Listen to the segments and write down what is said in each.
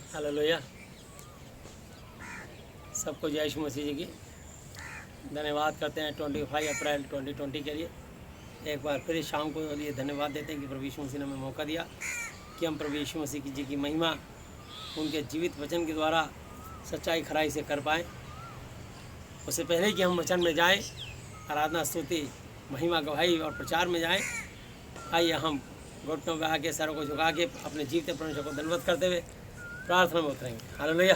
Hallelujah. सबको जय यीशु मसीह जी की धन्यवाद करते हैं 25 अप्रैल 2020 के लिए। एक बार फिर शाम को लिए धन्यवाद देते हैं कि प्रभु यीशु मसीह ने हमें मौका दिया कि हम प्रभु यीशु मसीह जी की महिमा उनके जीवित वचन के द्वारा सच्चाई खराई से कर पाएँ। उससे पहले कि हम वचन में जाएं, आराधना स्तुति महिमा गवाही और प्रचार में जाएं, आइए हम घुटनों में आके सरों को झुका के अपने जीवते परमेश्वर को धन्यवाद करते हुए प्रार्थना में उतरेंगे। हालेलुया।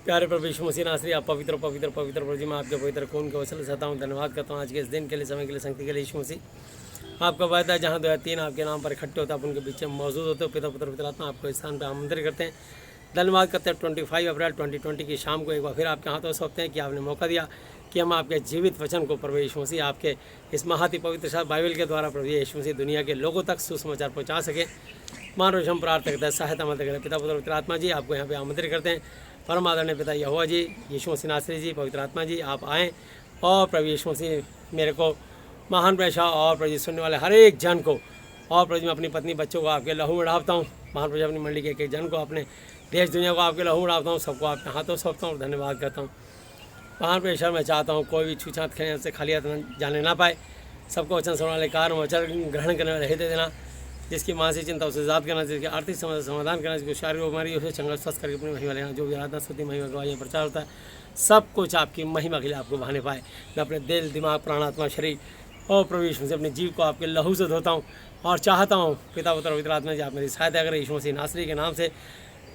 प्यारे प्रभु यीशु मसीह नासरी, आप पवित्र पवित्र पवित्र प्रभु जी, मैं आपके पवित्र खून के वचन से हूँ। धन्यवाद करता हूँ आज के इस दिन के लिए, समय के लिए, शक्ति के लिए। यीशु मसीह आपका वायदा है, जहाँ 2 या 3 आपके नाम पर इकट्ठे होता है आप उनके बीच में मौजूद होते हो। पिता पुत्र पवित्र आत्मा आपको इस स्थान पर आमंत्रित करते हैं। धन्यवाद करते हैं 25 अप्रैल 2020 की शाम को एक बार फिर आपके हाथों सौंपते हैं कि आपने मौका दिया कि हम आपके जीवित वचन को प्रभु यीशु मसीह आपके इस महाति पवित्र शास्त्र बाइबल के द्वारा प्रभु यीशु मसीह दुनिया के लोगों तक सुसमाचार पहुंचा सके। मान रोज हम प्रार्थना करते हैं, सहायता मदद करें। पिता पुत्र पवित्र आत्मा जी आपको यहाँ पे आमंत्रित करते हैं। परम आदरणीय पिता यहोवा जी, यीशु मसीह नासरी जी, पवित्र आत्मा जी आप आएँ और प्रभु यीशु मसीह मेरे को महान प्रेशा और प्रभु सुनने वाले हर एक जन को और प्रभु मैं अपनी पत्नी बच्चों को आपके लहू में डालता हूँ। महान प्रभु अपनी मंडली के एक जन को, अपने देश दुनिया को आपके लहू में डालता हूँ। सबको आपके हाथों सौंपता हूँ और धन्यवाद करता हूँ। महान प्रेशर मैं चाहता हूँ कोई भी छूछात खेलने से खाली हाथ जाने ना पाए। सबको वचन सुनने वाले कारण वचन ग्रहण करने वाले हृदय देना, जिसकी मानसिक चिंता उसे आजाद करना, जिसकी आर्थिक समस्या समाधान करना, जिसको शारीरिक बीमारी उसे चंगा स्वस्थ करके अपनी महिमा लेना। जो भी आराधना स्तुति महिमा गवाही प्रचार होता है, सब कुछ आपकी महिमा के लिए आपको बहाने पाए। मैं अपने दिल दिमाग प्राणात्मा शरीर और प्रभु यीशु से अपने जीव को आपके लहू से धोता हूँ और चाहता हूँ पिता पुत्र पवित्र आत्मा जी आप मेरी सहायता करें। यीशु मसीह नासरी के नाम से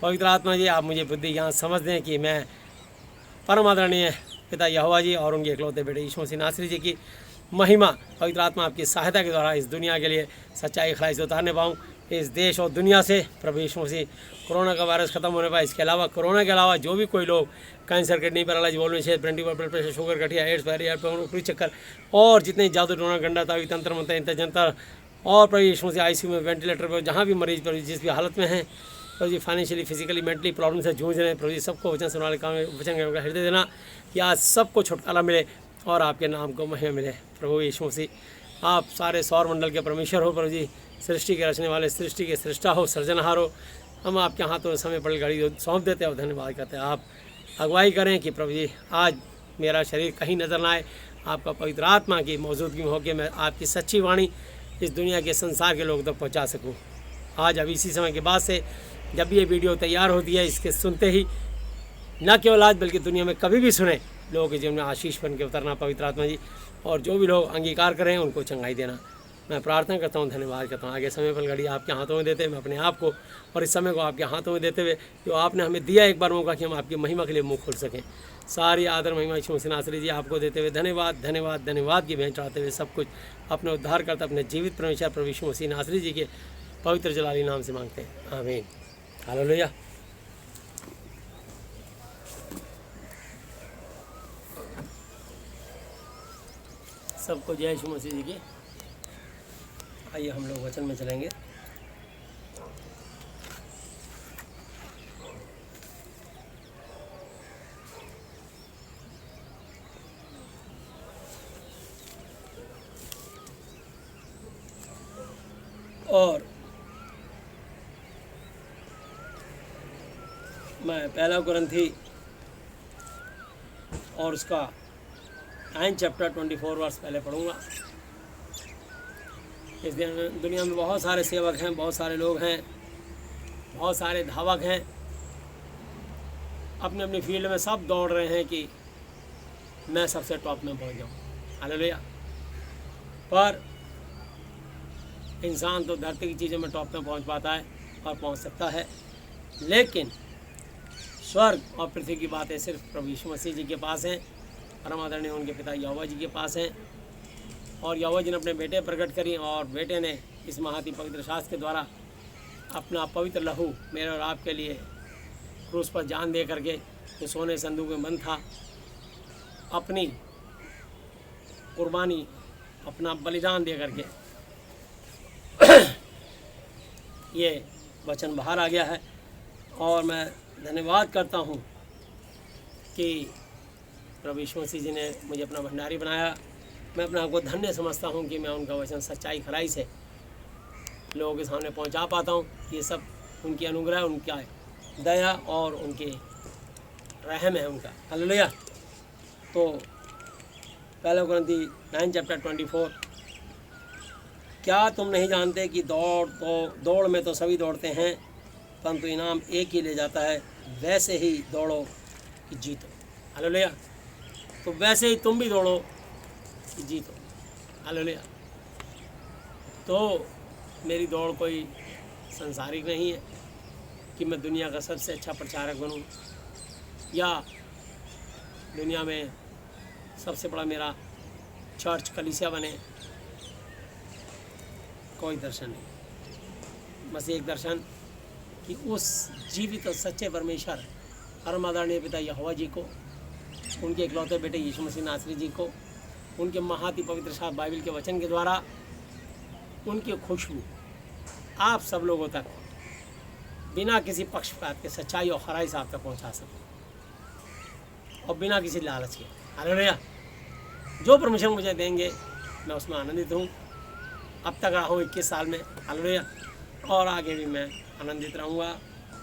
पवित्र आत्मा जी आप मुझे बुद्धि ज्ञान समझ दें कि मैं परम आदरणीय पिता यहोवा जी और उनके इकलौते बेटे यीशु मसीह नासरी जी की महिमा पवित्र आत्मा आपकी सहायता के द्वारा इस दुनिया के लिए सच्चाई खराई से उतारने पाऊँ। इस देश और दुनिया से प्रभु यीशु मसीह कोरोना का वायरस खत्म होने पाए। इसके अलावा कोरोना के अलावा जो भी कोई लोग कैंसर, किडनी पैरालाइज, बोलने से brain tumour, blood pressure, sugar, गठिया, एड्स, पैरियर, ऊपरी चक्कर और जितने जादू टोना गंडा तावी तंत्र मंत्र इंतर जंतर और प्रभु यीशु मसीह आईसीयू में, वेंटिलेटर पर जहाँ भी मरीज पर जिस भी हालत में हैं प्रभु जी, फाइनेंशियली फिजिकली मेंटली प्रॉब्लम से जूझ रहे हैं, प्रभु जी सबको वचन सुनने वाले काम वचन का हृदय देना कि आज सबको छुटकारा मिले और आपके नाम को महिमा मिले। प्रभु यीशु मसीह आप सारे सौर मंडल के परमेश्वर हो, प्रभु जी सृष्टि के रचने वाले, सृष्टि के सृष्टा हो, सृजनहार हो। हम आपके हाथों में समय पड़ घड़ी सौंप देते हैं और धन्यवाद करते हैं। आप अगुवाई करें कि प्रभु जी आज मेरा शरीर कहीं नजर ना आए, आपका पवित्र आत्मा की मौजूदगी में होकर मैं आपकी सच्ची वाणी इस दुनिया के संसार के लोगों तक पहुँचा सकूँ। आज अब इसी समय के बाद से जब भी ये वीडियो तैयार होती है, इसके सुनते ही न केवल आज बल्कि दुनिया में कभी भी सुने, लोगों के जीवन में आशीष बन के उतरना पवित्र आत्मा जी, और जो भी लोग अंगीकार करें उनको चंगाई देना। मैं प्रार्थना करता हूँ, धन्यवाद करता हूँ। आगे समय पर घड़ी आपके हाथों में देते हुए मैं अपने आप को और इस समय को आपके हाथों में देते हुए जो आपने हमें दिया एक बार मौका कि हम आपकी महिमा के लिए मुँह खोल सकें, सारी आदर महिमा यीशु मसीह नासरी जी आपको देते हुए धन्यवाद धन्यवाद धन्यवाद की भेंट चढ़ाते हुए सब कुछ अपने उद्धार करता अपने जीवित परमेश्वर प्रभु यीशु मसीह नासरी जी के पवित्र जलाली नाम से मांगते हैं, आमीन। हालेलुया। सबको जय यीशु मसीह जी की। आइए हम लोग वचन में चलेंगे। और मैं पहला कुरिन्थी और उसका 9 चैप्टर 24 वर्ष पहले पढ़ूंगा। इस दिन दुनिया में बहुत सारे सेवक हैं, बहुत सारे लोग हैं, बहुत सारे धावक हैं, अपने अपनी फील्ड में सब दौड़ रहे हैं कि मैं सबसे टॉप में पहुंच जाऊं। हालेलुया। पर इंसान तो धरती की चीज़ों में टॉप में पहुंच पाता है और पहुंच सकता है, लेकिन स्वर्ग और पृथ्वी की बातें सिर्फ प्रभु यीशु मसीह जी के पास हैं, परम आदरणीय उनके पिता यहोवा जी के पास हैं। और यहोवा जी ने अपने बेटे प्रकट करी और बेटे ने इस महाति पवित्र शास्त्र के द्वारा अपना पवित्र लहू मेरे और आपके लिए क्रूस पर जान दे करके, जो सोने संदूक में बंद था, अपनी कुर्बानी, अपना बलिदान दे करके ये वचन बाहर आ गया है। और मैं धन्यवाद करता हूँ कि प्रभु यीशु मसीह जी ने मुझे अपना भंडारी बनाया। मैं अपने आप को धन्य समझता हूँ कि मैं उनका वचन सच्चाई खराई से लोगों के सामने पहुंचा पाता हूं। ये सब उनकी अनुग्रह, उनका दया और उनके रहम है उनका। हालेलुया। तो पहला कुरिन्थी 9 चैप्टर 24, क्या तुम नहीं जानते कि दौड़ में तो सभी दौड़ते हैं परंतु इनाम एक ही ले जाता है, वैसे ही दौड़ो कि जीतो। हालेलुया। तो वैसे ही तुम भी दौड़ो कि जीतो। हालेलुया। तो मेरी दौड़ कोई संसारिक नहीं है कि मैं दुनिया का सबसे अच्छा प्रचारक बनूं या दुनिया में सबसे बड़ा मेरा चर्च कलीसिया बने। कोई दर्शन नहीं, बस एक दर्शन कि उस जीवित और सच्चे परमेश्वर परम आदरणीय पिता यहोवा जी को, उनके इकलौते बेटे यीशु मसीह नासरी जी को, उनके महाति पवित्र शास्त्र बाइबल के वचन के द्वारा उनकी खुशबू आप सब लोगों तक बिना किसी पक्षपात के सच्चाई और खराई से आप तक पहुँचा सकूँ और बिना किसी लालच के। हालेलुया। जो परमिशन मुझे देंगे मैं उसमें आनंदित हूँ। अब तक रहा हूँ 21 साल में। हालेलुया। और आगे भी मैं आनंदित रहूँगा।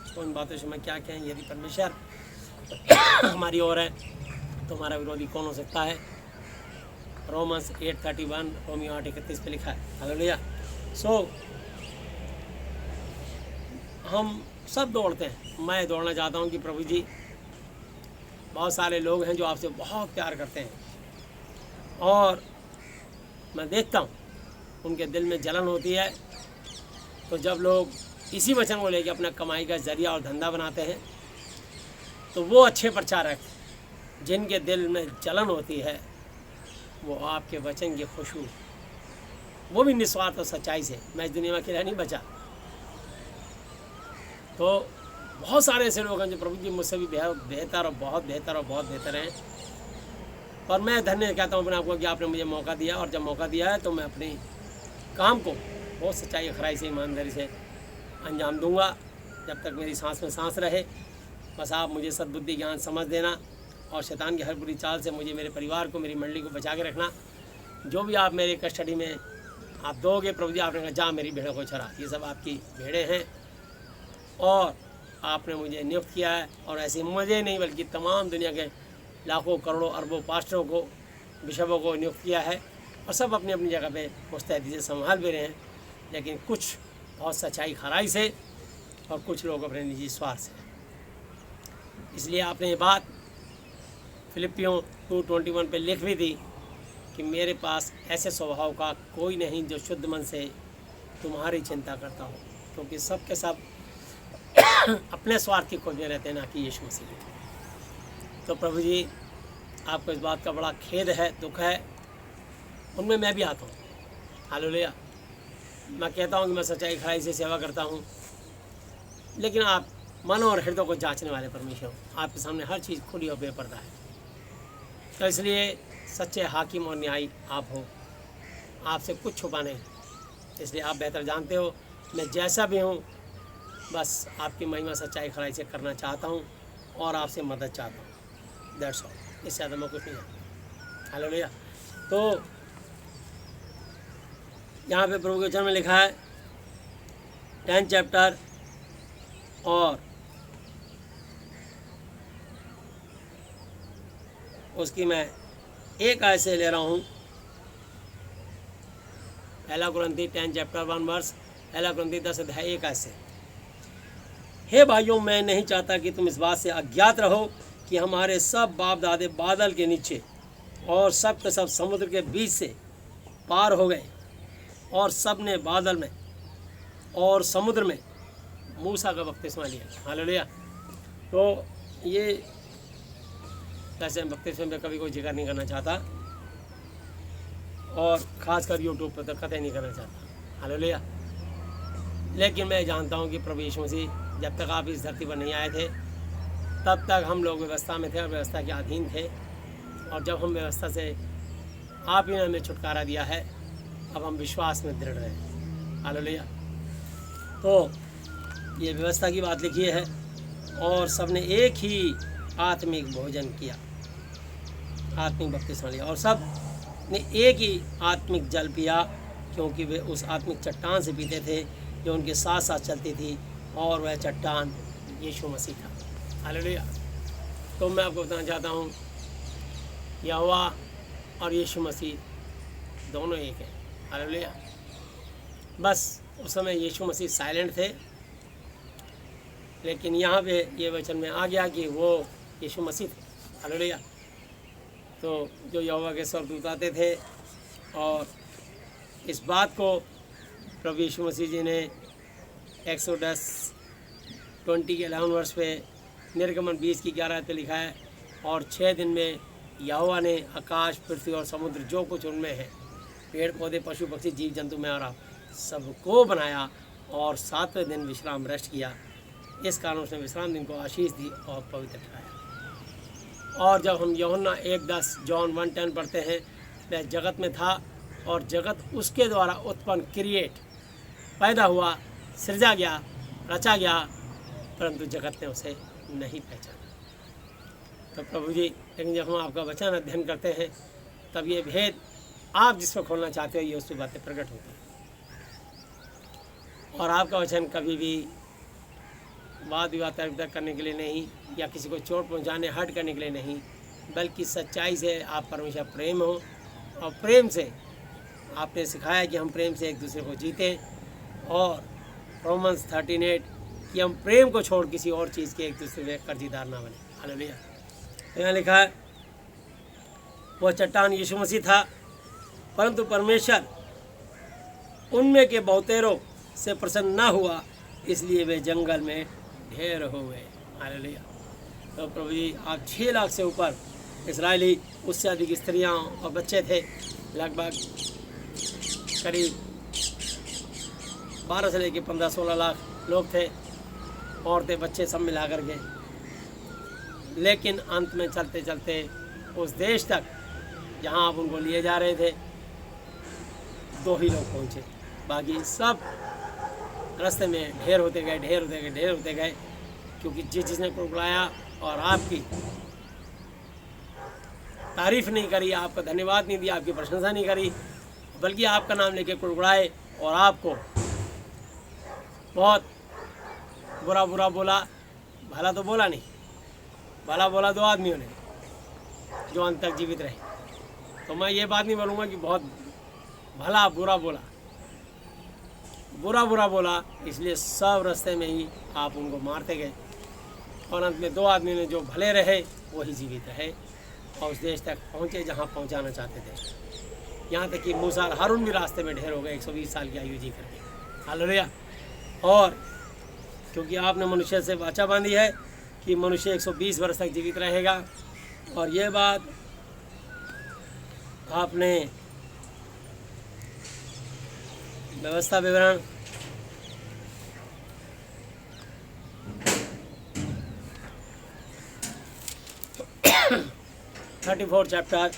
तो उन बातों से मैं क्या कहें, यदि परमेश्वर हमारी ओर है तो हमारा विरोधी कौन हो सकता है। रोमन्स 8:31, रोमियो 8:31 पे लिखा है। हालेलुया। सो हम सब दौड़ते हैं। मैं दौड़ना चाहता हूँ कि प्रभु जी, बहुत सारे लोग हैं जो आपसे बहुत प्यार करते हैं और मैं देखता हूँ उनके दिल में जलन होती है। तो जब लोग इसी वचन को लेकर अपना कमाई का जरिया और धंधा बनाते हैं तो वो अच्छे प्रचारक जिनके दिल में जलन होती है वो आपके वचन की खुशबू, वो भी निस्वार्थ और सच्चाई से, मैं इस दुनिया में अकेला नहीं बचा। तो बहुत सारे ऐसे लोग हैं जो प्रभु जी मुझसे भी बेहतर और बहुत बेहतर हैं। और मैं धन्य कहता हूँ अपने आपको कि आपने मुझे मौका दिया, और जब मौका दिया है तो मैं अपने काम को बहुत सच्चाई खराई से, ईमानदारी से अंजाम दूंगा जब तक मेरी सांस में सांस रहे। बस आप मुझे सद्बुद्धि, ज्ञान, समझ देना और शैतान की हर बुरी चाल से मुझे, मेरे परिवार को, मेरी मंडली को बचा के रखना। जो भी आप मेरे कस्टडी में आप दोगे प्रभु जी, आपने कहा जा मेरी भेड़ों को चरा, ये सब आपकी भेड़ें हैं और आपने मुझे नियुक्त किया है। और ऐसे मुझे नहीं बल्कि तमाम दुनिया के लाखों करोड़ों अरबों पास्टरों को, बिशपों को नियुक्त किया है और सब अपनी अपनी जगह पे मुस्तैदी से संभाल भी रहे हैं। लेकिन कुछ बहुत सच्चाई खराई से और कुछ लोग अपने निजी स्वार्थ से। इसलिए आपने ये बात फिलिपियों 2:21 पे लिख भी दी कि मेरे पास ऐसे स्वभाव का कोई नहीं जो शुद्ध मन से तुम्हारी चिंता करता हो, क्योंकि सब के सब अपने स्वार्थ की खोज में रहते हैं, ना कि यीशु मसीह की। तो प्रभु जी, आपको इस बात का बड़ा खेद है, दुख है, उनमें मैं भी आता हूँ। हालेलुया। मैं कहता हूँ कि मैं सच्चाई खराई से सेवा करता हूँ, लेकिन आप मन और हृदय को जांचने वाले परमेश्वर हो। आपके सामने हर चीज़ खुली और बेपर्दा है। तो इसलिए सच्चे हाकिम और न्यायी आप हो, आपसे कुछ छुपा नहीं। इसलिए आप बेहतर जानते हो मैं जैसा भी हूँ, बस आपकी महिमा सच्चाई खराई से करना चाहता हूँ और आपसे मदद चाहता हूँ। दैट्स ऑल, इससे ज़्यादा मैं कुछ नहीं जानता। हालेलुया। तो यहाँ पे प्रभु के वचन में लिखा है 10 चैप्टर और उसकी मैं एक आयत से ले रहा हूँ। पहला कुरिन्थी 10 चैप्टर 1 वर्स, पहला कुरिन्थी 10 अध्याय 1 आयत से। हे भाइयों, मैं नहीं चाहता कि तुम इस बात से अज्ञात रहो कि हमारे सब बाप दादे बादल के नीचे और सब के सब समुद्र के बीच से पार हो गए और सब ने बादल में और समुद्र में मूसा का बपतिस्मा लिया। हालेलुया। तो ये वैसे बपतिस्मे में कभी कोई जिक्र नहीं करना चाहता और ख़ासकर यूट्यूब पर तो कतई नहीं करना चाहता। हालेलुया। लेकिन मैं जानता हूँ कि प्रभु यीशु मसीह जब तक आप इस धरती पर नहीं आए थे तब तक हम लोग व्यवस्था में थे और व्यवस्था के अधीन थे, और जब हम व्यवस्था से आप ही ने हमें छुटकारा दिया है, अब हम विश्वास में दृढ़ रहे। हालेलुया। तो ये व्यवस्था की बात लिखी है और सबने एक ही आत्मिक भोजन किया, आत्मिक बपतिस्मा लिया, और सब ने एक ही आत्मिक जल पिया क्योंकि वे उस आत्मिक चट्टान से पीते थे जो उनके साथ साथ चलती थी, और वह चट्टान यीशु मसीह था। हालेलुया। तो मैं आपको बताना चाहता हूँ, यहोवा और यीशु मसीह दोनों एक हैं। हालेलुया। बस उस समय यीशु मसीह साइलेंट थे, लेकिन यहाँ पे ये वचन में आ गया कि वो यीशु मसीह थे। हालेलुया। तो जो यहोवा के स्वर्गदूत आते थे, और इस बात को प्रभु यीशु मसीह जी ने एक्सोडस 20 के 11 वर्ष पे, निर्गमन 20 की 11 पे लिखा है, और 6 दिन में यहोवा ने आकाश, पृथ्वी और समुद्र जो कुछ उनमें है, पेड़ पौधे, पशु पक्षी, जीव जंतु में और सबको बनाया, और 7वें दिन विश्राम रेस्ट किया। इस कारण उसने विश्राम दिन को आशीष दी और पवित्र ठहराया। और जब हम यूहन्ना 1:10 जॉन 1:10 पढ़ते हैं, वह जगत में था और जगत उसके द्वारा उत्पन्न, क्रिएट, पैदा हुआ, सृजा गया, रचा गया, परंतु जगत ने उसे नहीं पहचाना। तो प्रभु जी, लेकिन जब हम आपका वचन अध्ययन करते हैं, तब ये भेद आप जिसको खोलना चाहते हो, ये उसकी बातें प्रकट होती हैं। और आपका वचन कभी भी वाद विवाद तर्क करने के लिए नहीं, या किसी को चोट पहुंचाने, हर्ट करने के लिए नहीं, बल्कि सच्चाई से आप परमेश्वर प्रेम हो, और प्रेम से आपने सिखाया कि हम प्रेम से एक दूसरे को जीतें। और रोमन्स 13:8 कि हम प्रेम को छोड़ किसी और चीज़ के एक दूसरे में कर्जीदार ना बने। हालेलुया। यहाँ लिखा है, वह चट्टान यीशु मसीह था, परंतु परमेश्वर उनमें के बहुतेरों से प्रसन्न न हुआ, इसलिए वे जंगल में ढेर हो गए। हालेलुया। तो प्रभु जी, आप 6 लाख से ऊपर इस्राएली, उससे अधिक स्त्रियां और बच्चे थे, लगभग करीब 12 से लेकर 15-16 लाख लोग थे, औरतें, बच्चे सब मिला कर के। लेकिन अंत में चलते चलते उस देश तक जहां आप उनको लिए जा रहे थे, 2 ही लोग पहुंचे, बाकी सब रास्ते में ढेर होते गए, ढेर होते गए, ढेर होते गए, क्योंकि जिसने कुड़कुड़ाया और आपकी तारीफ नहीं करी, आपका धन्यवाद नहीं दिया, आपकी प्रशंसा नहीं करी, बल्कि आपका नाम लेके कुड़कुड़ाए और आपको बहुत बुरा बुरा बोला। भला तो बोला नहीं, भला बोला 2 आदमियों ने जो अंत तक जीवित रहे। तो मैं ये बात नहीं बोलूँगा कि बहुत भला बुरा बोला, बुरा बुरा बोला, इसलिए सब रास्ते में ही आप उनको मारते गए, और अंत में 2 आदमी ने जो भले रहे वही जीवित रहे, और उस देश तक पहुँचे जहाँ पहुँचाना चाहते थे। यहाँ तक कि मूसा और हारून भी रास्ते में ढेर हो गए, 120 साल की आयु जी करके। हालेलुया। और क्योंकि आपने मनुष्य से वाचा बांधी है कि मनुष्य 120 वर्ष तक जीवित रहेगा, और ये बात आपने व्यवस्था विवरण 34 चैप्टर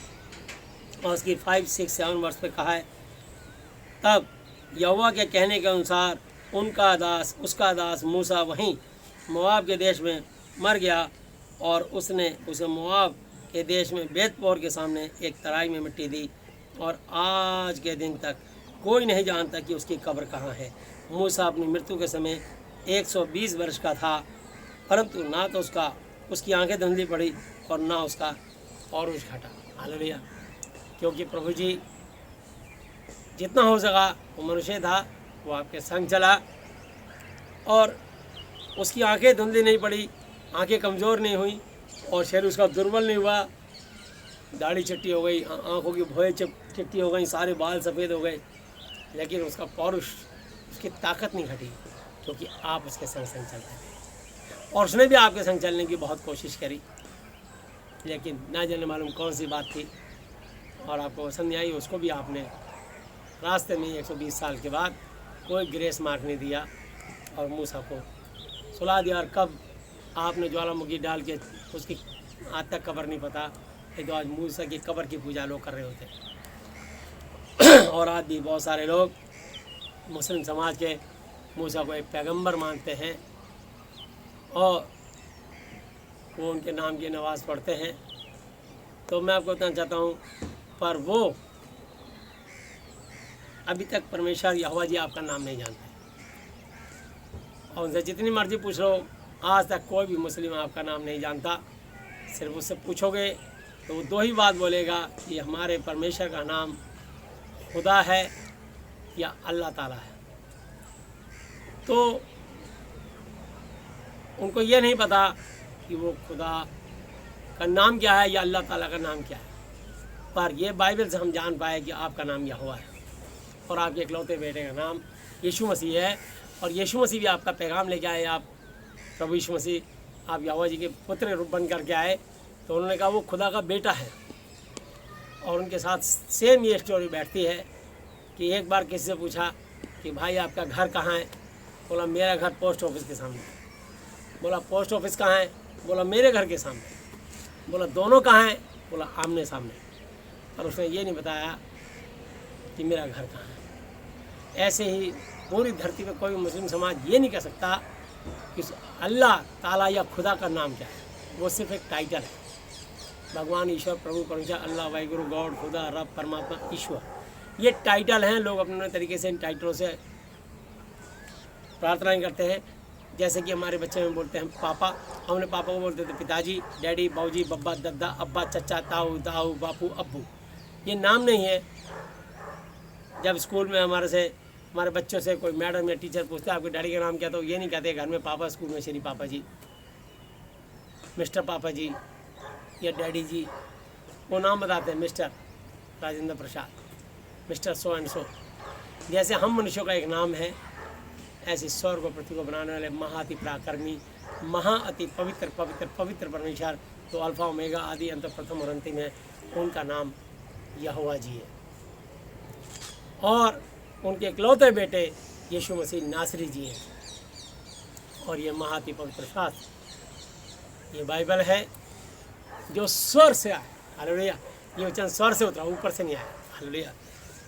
और उसकी 5, 6, 7 वर्ष पे कहा है, तब यहोवा के कहने के अनुसार उसका दास मूसा वहीं मोआब के देश में मर गया, और उसने उसे मोआब के देश में बेतपोर के सामने एक तराई में मिट्टी दी, और आज के दिन तक कोई नहीं जानता कि उसकी कब्र कहाँ है। मूसा अपनी मृत्यु के समय 120 वर्ष का था, परंतु ना तो उसकी आंखें धुंधली पड़ी और ना उसका पौरुष घटा। हालेलुया। क्योंकि प्रभु जी जितना हो सका वो मनुष्य था, वो आपके संग चला, और उसकी आंखें धुंधली नहीं पड़ी, आंखें कमज़ोर नहीं हुई, और शरीर उसका दुर्बल नहीं हुआ, दाढ़ी चिट्टी हो गई, आंखों की भौहें चिट्टी हो गई, सारे बाल सफ़ेद हो गए, लेकिन उसका पौरुष, उसकी ताकत नहीं घटी, क्योंकि आप उसके संग संग चलते थे। और उसने भी आपके संग चलने की बहुत कोशिश करी, लेकिन ना जाने मालूम कौन सी बात थी, और आपको पसंद नहीं आई। उसको भी आपने रास्ते में 120 साल के बाद कोई ग्रेस मार्क नहीं दिया, और मूसा को सुला दिया। और कब आपने ज्वालामुखी डाल के उसकी आज तक कब्र नहीं पता, तो आज मूसा की कब्र की पूजा लोग कर रहे होते। और आज भी बहुत सारे लोग मुस्लिम समाज के मूसा को एक पैगंबर मानते हैं, और वो उनके नाम की नमाज पढ़ते हैं। तो मैं आपको बताना चाहता हूँ, पर वो अभी तक परमेश्वर यहोवा जी आपका नाम नहीं जानते, और उनसे जितनी मर्जी पूछ लो, आज तक कोई भी मुस्लिम आपका नाम नहीं जानता। सिर्फ उससे पूछोगे तो वो दो ही बात बोलेगा कि हमारे परमेश्वर का नाम खुदा है या अल्लाह ताला है। तो उनको ये नहीं पता कि वो खुदा का नाम क्या है या अल्लाह ताला का नाम क्या है। पर ये बाइबल से हम जान पाए कि आपका नाम यहोवा है और आपके इकलौते बेटे का नाम यीशु मसीह है। और यीशु मसीह भी आपका पैगाम लेके आए। आप प्रभु यीशु मसीह आप यहोवा जी के पुत्र रूप बन करके आए, तो उन्होंने कहा वो खुदा का बेटा है। और उनके साथ सेम ये स्टोरी बैठती है कि एक बार किसी से पूछा कि भाई आपका घर कहाँ है? बोला मेरा घर पोस्ट ऑफिस के सामने। बोला पोस्ट ऑफिस कहाँ है? बोला मेरे घर के सामने। बोला दोनों कहाँ हैं? बोला आमने सामने। पर उसने ये नहीं बताया कि मेरा घर कहाँ है। ऐसे ही पूरी धरती पे कोई मुस्लिम समाज ये नहीं कह सकता कि अल्लाह ताला या खुदा का नाम क्या है। वो सिर्फ एक टाइटल है। भगवान, ईश्वर, प्रभु, परमेश्वर, अल्लाह, वाहिगुरु, गॉड, खुदा, रब, परमात्मा, ईश्वर, ये टाइटल हैं। लोग अपने तरीके से इन टाइटलों से प्रार्थनाएं करते हैं। जैसे कि हमारे बच्चे में बोलते हैं पापा, हमने पापा को बोलते थे पिताजी, डैडी, बाबूजी, बब्बा, दद्दा, अब्बा, चचा, ताऊ, दाऊ, बापू, अब्बू। ये नाम नहीं है। जब स्कूल में हमारे बच्चों से कोई मैडम या टीचर पूछते हैं आपके डैडी का नाम क्या, तो ये नहीं कहते घर में पापा, स्कूल में श्री पापा जी, मिस्टर पापा जी या डैडी जी। वो नाम बताते हैं mister Rajendra Prasad, mister so and so. जैसे हम मनुष्यों का एक नाम है, ऐसे स्वर्ग और पृथ्वी को बनाने वाले महाअति पराक्रमी, महाअति पवित्र पवित्र पवित्र परमेश्वर, तो अल्फा ओमेगा, आदि अंत, प्रथम और अंतिम है, उनका नाम यहोवा जी है। और उनके इकलौते बेटे यीशु मसीह नासरी जी हैं। और ये महाअति पवित्र शास्त्र, ये बाइबल है जो स्वर से आया। हालेलुया। ये वचन स्वर से उतरा, ऊपर से नहीं आया। हालेलुया।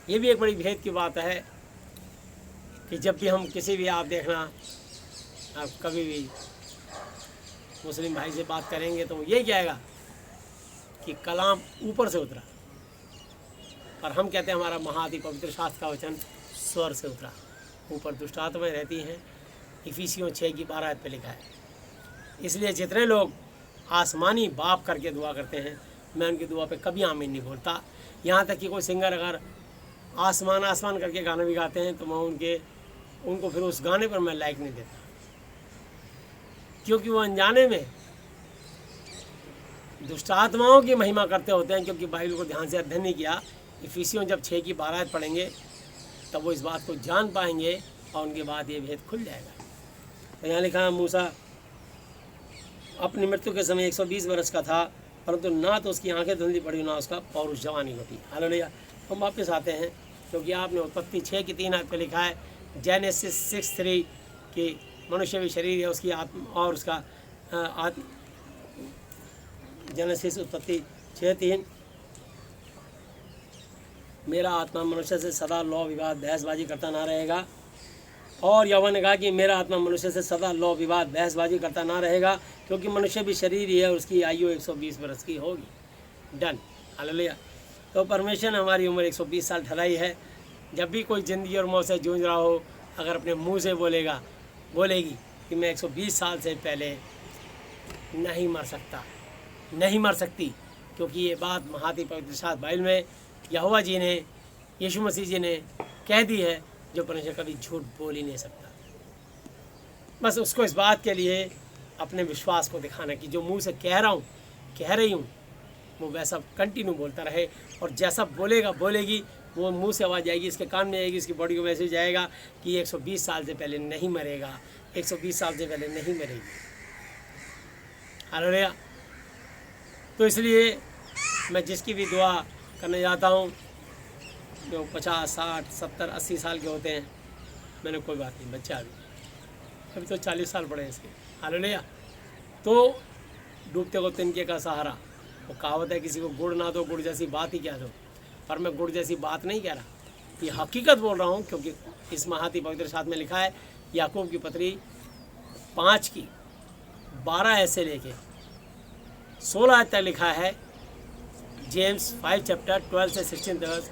ये भी एक बड़ी भेद की बात है कि जब भी हम किसी भी, आप देखना, आप कभी भी मुस्लिम भाई से बात करेंगे तो ये कहेगा कि कलाम ऊपर से उतरा, पर हम कहते हैं हमारा महाअति पवित्र शास्त्र का वचन स्वर से उतरा। ऊपर दुष्ट आत्माएं रहती हैं, इफिसियों 6:12 पे लिखा है। इसलिए जितने लोग आसमानी बाप करके दुआ करते हैं, मैं उनकी दुआ पे कभी आमीन नहीं बोलता। यहाँ तक कि कोई सिंगर अगर आसमान आसमान करके गाना भी गाते हैं तो मैं उनको फिर उस गाने पर मैं लाइक नहीं देता, क्योंकि वो अनजाने में दुष्ट आत्माओं की महिमा करते होते हैं। क्योंकि बाइबल को ध्यान से अध्ययन नहीं किया। इफिसियों जब 6:12 पढ़ेंगे तब वो इस बात को जान पाएंगे और उनके बाद ये भेद खुल जाएगा। तो यहाँ लिखा है मूसा अपनी मृत्यु के समय 120 वर्ष का था, परंतु ना तो उसकी आंखें धुंधली पड़ी, ना उसका पौरुष जवानी होती। हालेलुया। हम वापस आते हैं, क्योंकि आपने उत्पत्ति 6:3 पे लिखा है, जेनेसिस 6:3 कि मनुष्य भी शरीर है उसकी आत्मा और उसका जेनेसिस उत्पत्ति 6:3, मेरा आत्मा मनुष्य से सदा लौ विवाद बहसबाजी करता ना रहेगा। और यहोवा ने कहा कि मेरा आत्मा मनुष्य से सदा लौ विवाद बहसबाजी करता ना रहेगा, क्योंकि मनुष्य भी शरीर ही है और उसकी आयु 120 वर्ष की होगी। डन। हालेलुया। तो परमेश्वर ने हमारी उम्र 120 साल ठहराई है। जब भी कोई ज़िंदगी और मौत से जूझ रहा हो, अगर अपने मुंह से बोलेगी कि मैं 120 साल से पहले नहीं मर सकता, नहीं मर सकती, क्योंकि ये बात महाअति पवित्र शास्त्र बाइबल में यहोवा जी ने, यीशु मसीह जी ने कह दी है, जो परमेश्वर कभी झूठ बोल ही नहीं सकता। बस उसको इस बात के लिए अपने विश्वास को दिखाना कि जो मुंह से कह रही हूँ वो वैसा कंटिन्यू बोलता रहे, और जैसा बोलेगी वो मुंह से आवाज़ आएगी, इसके कान में आएगी, इसकी बॉडी को मैसेज जाएगा कि 120 साल से पहले नहीं मरेगा, 120 साल से पहले नहीं मरेगी। हालेलुया। तो इसलिए मैं जिसकी भी दुआ करने जाता हूँ, जो 50, 60, 70, 80 साल के होते हैं, मैंने कोई बात नहीं, बच्चा अभी तो 40 साल पड़े इसके। हालेलुया। तो डूबते को तिनके का सहारा, वो कहावत है, किसी को गुड़ ना दो गुड़ जैसी बात ही क्या दो। पर मैं गुड़ जैसी बात नहीं कह रहा, ये हकीकत बोल रहा हूँ, क्योंकि इस महाअति पवित्र शास्त्र में लिखा है, याकूब की पत्री 5:12 ऐसे लेके 16 तक लिखा है, जेम्स 5:12 से 16 तक,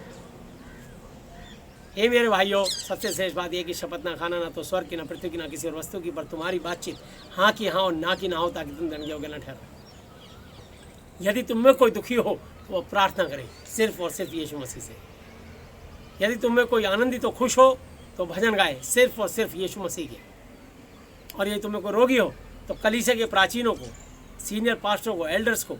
हे मेरे भाइयों, सबसे श्रेष्ठ बात यह कि शपथ ना खाना, ना तो स्वर्ग की, ना पृथ्वी की, ना किसी और वस्तु की, पर तुम्हारी बातचीत हाँ की हाँ और ना की ना हो, ताकि तुम धन योग्य न ठहरो। यदि तुम में कोई दुखी हो तो वह प्रार्थना करे सिर्फ और सिर्फ यीशु मसीह से। यदि तुम में कोई आनंदित तो खुश हो तो भजन गाए सिर्फ और सिर्फ यीशु मसीह के। और यदि तुम में कोई रोगी हो तो कलीसिया के प्राचीनों को, सीनियर पास्टरों को, एल्डर्स को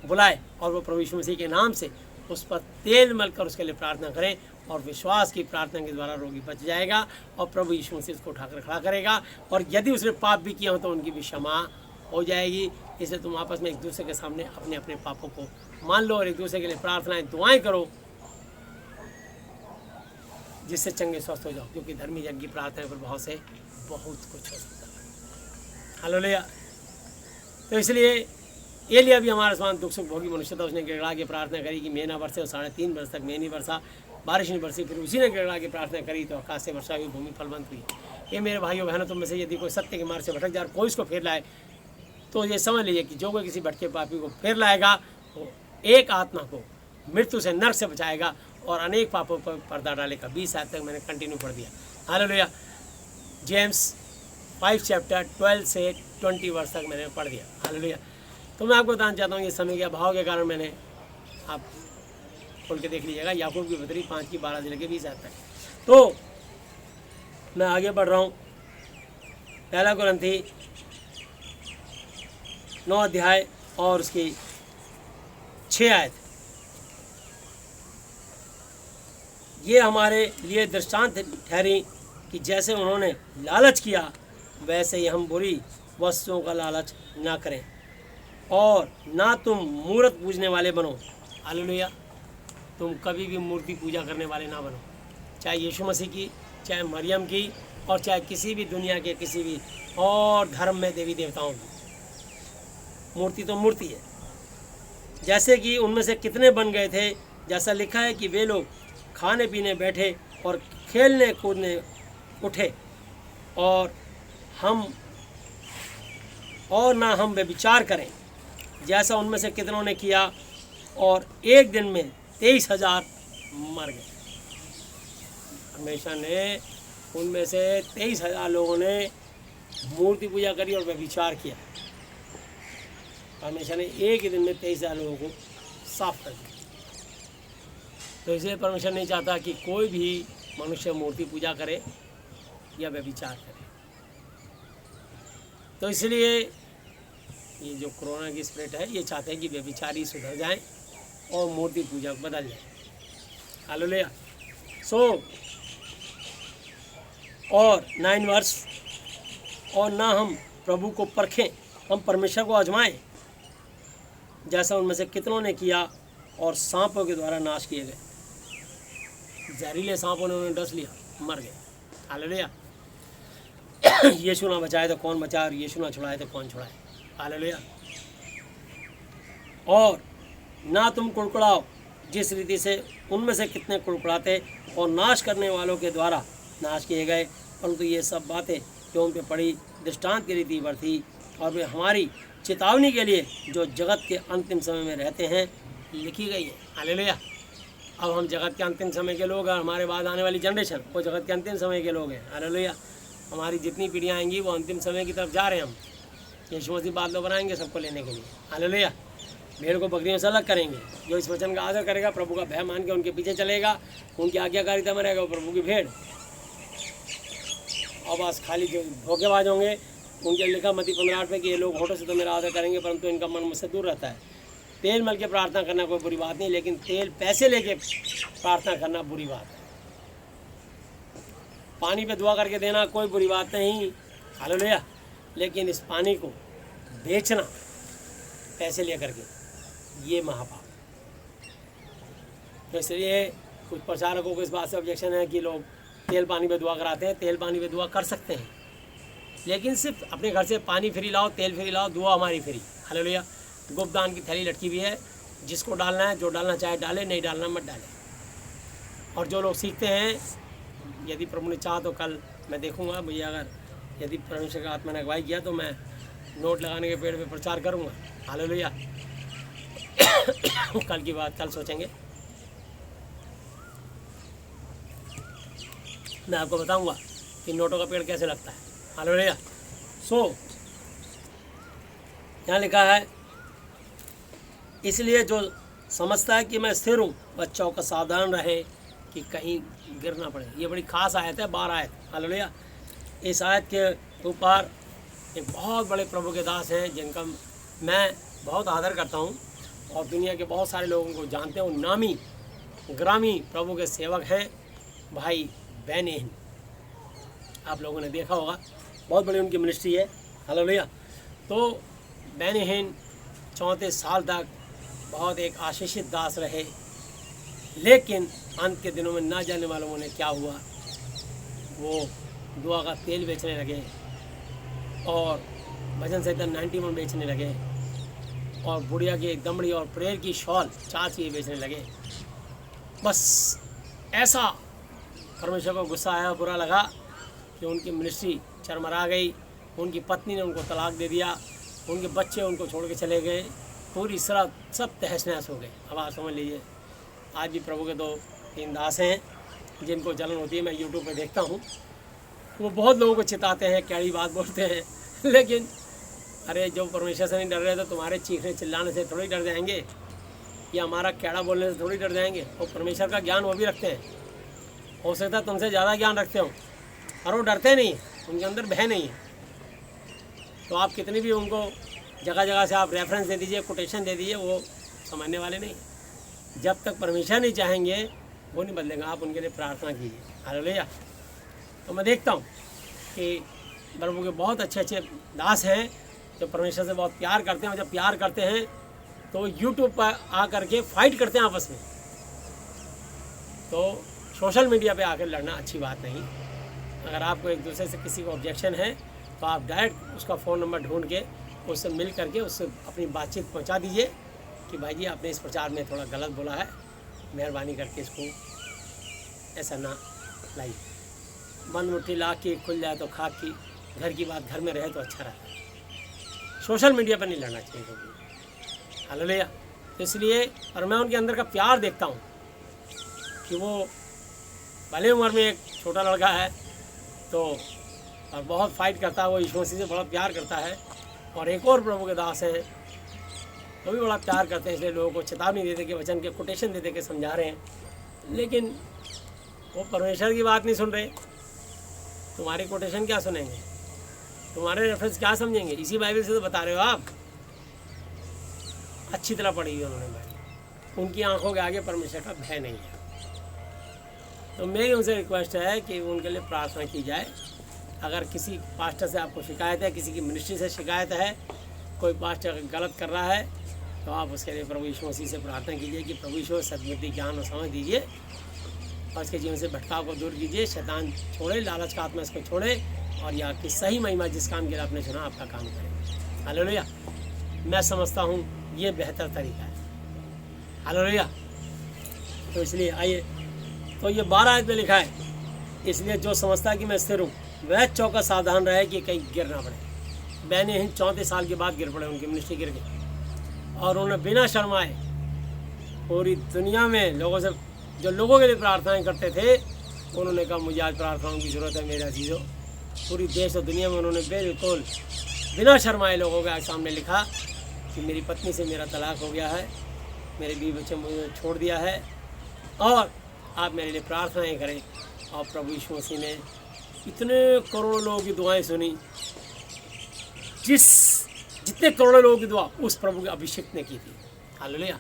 बुलाए और वो प्रभु यीशु मसीह के नाम से उस पर तेल मलकर उसके लिए प्रार्थना करें, और विश्वास की प्रार्थना के द्वारा रोगी बच जाएगा और प्रभु यीशु मसीह उसको उठाकर खड़ा करेगा। और यदि उसने पाप भी किया हो तो उनकी भी क्षमा हो जाएगी। इसलिए तुम आपस में एक दूसरे के सामने अपने अपने पापों को मान लो और एक दूसरे के लिए प्रार्थनाएं दुआएं करो, जिससे चंगे स्वस्थ हो जाओ, क्योंकि धर्मी जन की प्रार्थना के प्रभाव से बहुत कुछ हो सकता है। हालेलुया। तो इसलिए एलिया भी हमारे समान दुख सुख भोगी मनुष्य था। उसने गिड़गड़ा के प्रार्थना करी कि मैं ना बरसे, और 3.5 वर्ष तक मैं नहीं बरसा, बारिश नहीं बरसी। फिर उसी ने गिड़गड़ा के प्रार्थना करी तो आकाश से वर्षा हुई, भूमि फलवंत हुई। ये मेरे भाइयों बहनों, तुम में से यदि कोई सत्य के मार्ग से भटक जाए और कोई इसको फेर लाए, तो ये समझ लीजिए कि जो कोई किसी भटके पापी को फेर लाएगा वो एक आत्मा को मृत्यु से, नरक से बचाएगा और अनेक पापों पर पर्दा डालेगा। 20 आयत तक मैंने कंटिन्यू पढ़ दिया। हालेलुया। जेम्स 5 चैप्टर 12 से 20 वर्ष तक मैंने पढ़ दिया। हालेलुया। तो मैं आपको बताना चाहता हूँ, ये समय के अभाव के कारण मैंने, आप खोल के देख लीजिएगा, याकूब की पत्री 5 की 12 से लेकर 20 आयत तक। तो मैं आगे बढ़ रहा हूँ। पहला कुरिन्थी 9 अध्याय और उसकी 6 आयत। ये हमारे लिए दृष्टांत ठहरी कि जैसे उन्होंने लालच किया वैसे ही हम बुरी वस्तुओं का लालच ना करें, और ना तुम मूर्त पूजने वाले बनो। हालेलुया। तुम कभी भी मूर्ति पूजा करने वाले ना बनो, चाहे यीशु मसीह की, चाहे मरियम की, और चाहे किसी भी दुनिया के किसी भी और धर्म में देवी देवताओं की। मूर्ति तो मूर्ति है। जैसे कि उनमें से कितने बन गए थे, जैसा लिखा है कि वे लोग खाने पीने बैठे और खेलने कूदने उठे, और ना हम व्यभिचार करें, जैसा उनमें से कितनों ने किया, और एक दिन में 23,000 मर गए। हमेशा ने उनमें से 23,000 लोगों ने मूर्ति पूजा करी और व्यभिचार किया। हमेशा ने एक ही दिन में 23,000 लोगों को साफ कर दिया। तो इसलिए परमेश्वर नहीं चाहता कि कोई भी मनुष्य मूर्ति पूजा करे या व्यभिचार करे। तो इसलिए ये जो कोरोना की स्प्रेड है, ये चाहते हैं कि व्यभिचारी सुधर जाएं और मूर्ति पूजा बदल जाए। हालेलुया। और 9 वर्ष, और ना हम प्रभु को परखें, हम परमेश्वर को आजमाएं, जैसा उनमें से कितनों ने किया और सांपों के द्वारा नाश किए गए। जहरीले सांपों ने उन्हें डस लिया, मर गए। हालेलुया। यीशु ना बचाए तो कौन बचाए, और यीशु ना छुड़ाए तो कौन छुड़ाए। हालेलुया। और ना तुम कुड़कुड़ाओ, जिस रीति से उनमें से कितने कुड़कुड़ाते और नाश करने वालों के द्वारा नाश किए गए, परंतु ये सब बातें जो उन पर पड़ी दृष्टांत की रीति पर थी, और वे हमारी चेतावनी के लिए जो जगत के अंतिम समय में रहते हैं लिखी गई है। हालेलुया। अब हम जगत के अंतिम समय के लोग, और हमारे बाद आने वाली जनरेशन वो जगत के अंतिम समय के लोग हैं। हालेलुया। हमारी जितनी पीढ़ियाँ आएंगी वो अंतिम समय की तरफ जा रहे हैं। हम यीशु मसीह बादलों बनाएंगे सबको लेने के लिए। हालेलुया। भेड़ को बकरियों से अलग करेंगे। जो इस वचन का आदर करेगा, प्रभु का भय मान के उनके पीछे चलेगा, उनकी आज्ञाकारिता में रहेगा, वो प्रभु की भेड़। और बस खाली जो धोखेबाज होंगे, उनके लिखा मत्ती 15 में कि ये लोग होठों से तो मेरा आदर करेंगे परंतु इनका मन मुझसे दूर रहता है। तेल मल के प्रार्थना करना कोई बुरी बात नहीं, लेकिन तेल पैसे लेके प्रार्थना करना बुरी बात है। पानी पे दुआ करके देना कोई बुरी बात नहीं। हालेलुया। लेकिन इस पानी को बेचना पैसे ले करके, ये महापाप। तो इसलिए कुछ प्रचारकों को इस बात से ऑब्जेक्शन है कि लोग तेल पानी पे दुआ कराते हैं। तेल पानी पे दुआ कर सकते हैं, लेकिन सिर्फ अपने घर से पानी फ्री लाओ, तेल फ्री लाओ, दुआ हमारी फ्री। हालेलुया। गुप्तदान की थैली लटकी हुई है, जिसको डालना है, जो डालना चाहे डाले, नहीं डालना मत डाले। और जो लोग सीखते हैं, यदि प्रभु ने चाहा तो कल मैं देखूंगा, मुझे अगर यदि परमेश्वर का आत्मा ने अगुवाई किया तो मैं नोट लगाने के पेड़ पे प्रचार करूंगा। हालेलुया। कल की बात कल सोचेंगे। मैं आपको बताऊंगा कि नोटों का पेड़ कैसे लगता है। हालेलुया। सो यहाँ लिखा है, इसलिए जो समझता है कि मैं स्थिर हूँ वह चौकस सावधान रहे कि कहीं गिर ना पड़े। ये बड़ी खास आयत है, 12 आयत। हालेलुया। इस आयत के ऊपर एक बहुत बड़े प्रभु के दास हैं जिनका मैं बहुत आदर करता हूँ और दुनिया के बहुत सारे लोगों को जानते हैं। नामी ग्रामी प्रभु के सेवक हैं भाई बेनी हिन। आप लोगों ने देखा होगा, बहुत बड़ी उनकी मिनिस्ट्री है। हालेलुया। तो बेनी हिन 34 साल तक बहुत एक आशीषित दास रहे, लेकिन अंत के दिनों में ना जाने वालों ने क्या हुआ, वो दुआ का तेल बेचने लगे और भजन संहिता 91 बेचने लगे और बुढ़िया की दमड़ी और प्रेयर की शॉल 4 चीज़ें बेचने लगे। बस ऐसा परमेश्वर को गुस्सा आया, बुरा लगा कि उनकी मिनिस्ट्री चरमरा गई। उनकी पत्नी ने उनको तलाक दे दिया, उनके बच्चे उनको छोड़ के चले गए, पूरी तरह सब तहस नहस हो गए। अब आप समझ लीजिए, आज भी प्रभु के 2-3 दास हैं जिनको जलन होती है। मैं यूट्यूब पे देखता हूँ, वो बहुत लोगों को चिताते हैं, कैड़ी बात बोलते हैं, लेकिन अरे जो परमेश्वर से नहीं डर रहे तो तुम्हारे चीखने चिल्लाने से थोड़ी डर जाएंगे, या हमारा कैड़ा बोलने से थोड़ी डर जाएंगे। और परमेश्वर का ज्ञान वो भी रखते हैं, हो सकता है तुमसे ज़्यादा ज्ञान रखते हो, और वो डरते नहीं, उनके अंदर भय नहीं है। तो आप कितनी भी उनको जगह जगह से आप रेफरेंस दे दीजिए, कोटेशन दे दीजिए, वो समझने वाले नहीं। जब तक परमेश्वर नहीं चाहेंगे वो नहीं बदलेगा। आप उनके लिए प्रार्थना कीजिए। हालेलुया। तो मैं देखता हूँ कि प्रभु के बहुत अच्छे अच्छे दास हैं जो परमेश्वर से बहुत प्यार करते हैं, और जब प्यार करते हैं तो यूट्यूब पर आकर के फाइट करते हैं आपस में। तो सोशल मीडिया पे आकर लड़ना अच्छी बात नहीं। अगर आपको एक दूसरे से किसी को ऑब्जेक्शन है तो आप डायरेक्ट उसका फ़ोन नंबर ढूंढ के उससे मिल करके उससे अपनी बातचीत पहुंचा दीजिए कि भाई जी आपने इस प्रचार में थोड़ा गलत बोला है, मेहरबानी करके इसको ऐसा ना लाइए। बंद मुट्ठी ला के खुल जाए तो खाक की, घर की बात घर में रहे तो अच्छा रहता है। सोशल मीडिया पर नहीं लड़ना चाहिए कभी। हालेलुया। तो इसलिए और मैं उनके अंदर का प्यार देखता हूँ कि वो भले उम्र में एक छोटा लड़का है तो और बहुत फाइट करता है, वो यीशु मसीह से बड़ा प्यार करता है। और एक और प्रभु के दास हैं वो भी बड़ा प्यार करते हैं, इसलिए लोगों को चेतावनी दे दे के, वचन के कोटेशन दे दे के समझा रहे हैं, लेकिन वो परमेश्वर की बात नहीं सुन रहे। तुम्हारी कोटेशन क्या सुनेंगे, तुम्हारे रेफरेंस क्या समझेंगे? इसी बाइबल से तो बता रहे हो आप। अच्छी तरह पढ़ी हुई उन्होंने बाइबल, उनकी आंखों के आगे परमेश्वर का भय नहीं है। तो मेरी उनसे रिक्वेस्ट है कि उनके लिए प्रार्थना की जाए। अगर किसी पास्टर से आपको शिकायत है, किसी की मिनिस्ट्री से शिकायत है, कोई पास्टर गलत कर रहा है, तो आप उसके लिए प्रभु यीशु मसीह से प्रार्थना कीजिए कि प्रभु यीशु सद्बुद्धि ज्ञान और समझ दीजिए और उसके जीवन से भटकाव को दूर कीजिए। शैतान छोड़े, लालच का आत्मा इसको छोड़े और या कि सही महिमा जिस काम के लिए आपने चुना आपका काम करें। हालेलुया। मैं समझता हूँ ये बेहतर तरीका है। हालेलुया। तो इसलिए आइए, तो ये 12 आयत में लिखा है, इसलिए जो समझता है कि मैं स्थिर हूँ वह चौकस सावधान रहे कि कहीं गिर ना पड़े। बेनी हिन 34 साल के बाद गिर पड़े, उनकी मिनिस्ट्री गिर गई और उन्होंने बिना शर्माए पूरी दुनिया में लोगों से, जो लोगों के लिए प्रार्थनाएं करते थे, उन्होंने कहा मुझे आज प्रार्थनाओं की ज़रूरत है मेरे अजीज़ों। पूरी देश और दुनिया में उन्होंने बिल्कुल बिना शर्माए लोगों के सामने लिखा कि मेरी पत्नी से मेरा तलाक हो गया है, मेरे बीवी बच्चे मुझे छोड़ दिया है और आप मेरे लिए प्रार्थनाएं करें। और प्रभु यीशु मसीह ने इतने करोड़ों लोगों की दुआएं सुनी, जितने करोड़ों लोगों की दुआ उस प्रभु के अभिषेक ने की थी। हालेलुया।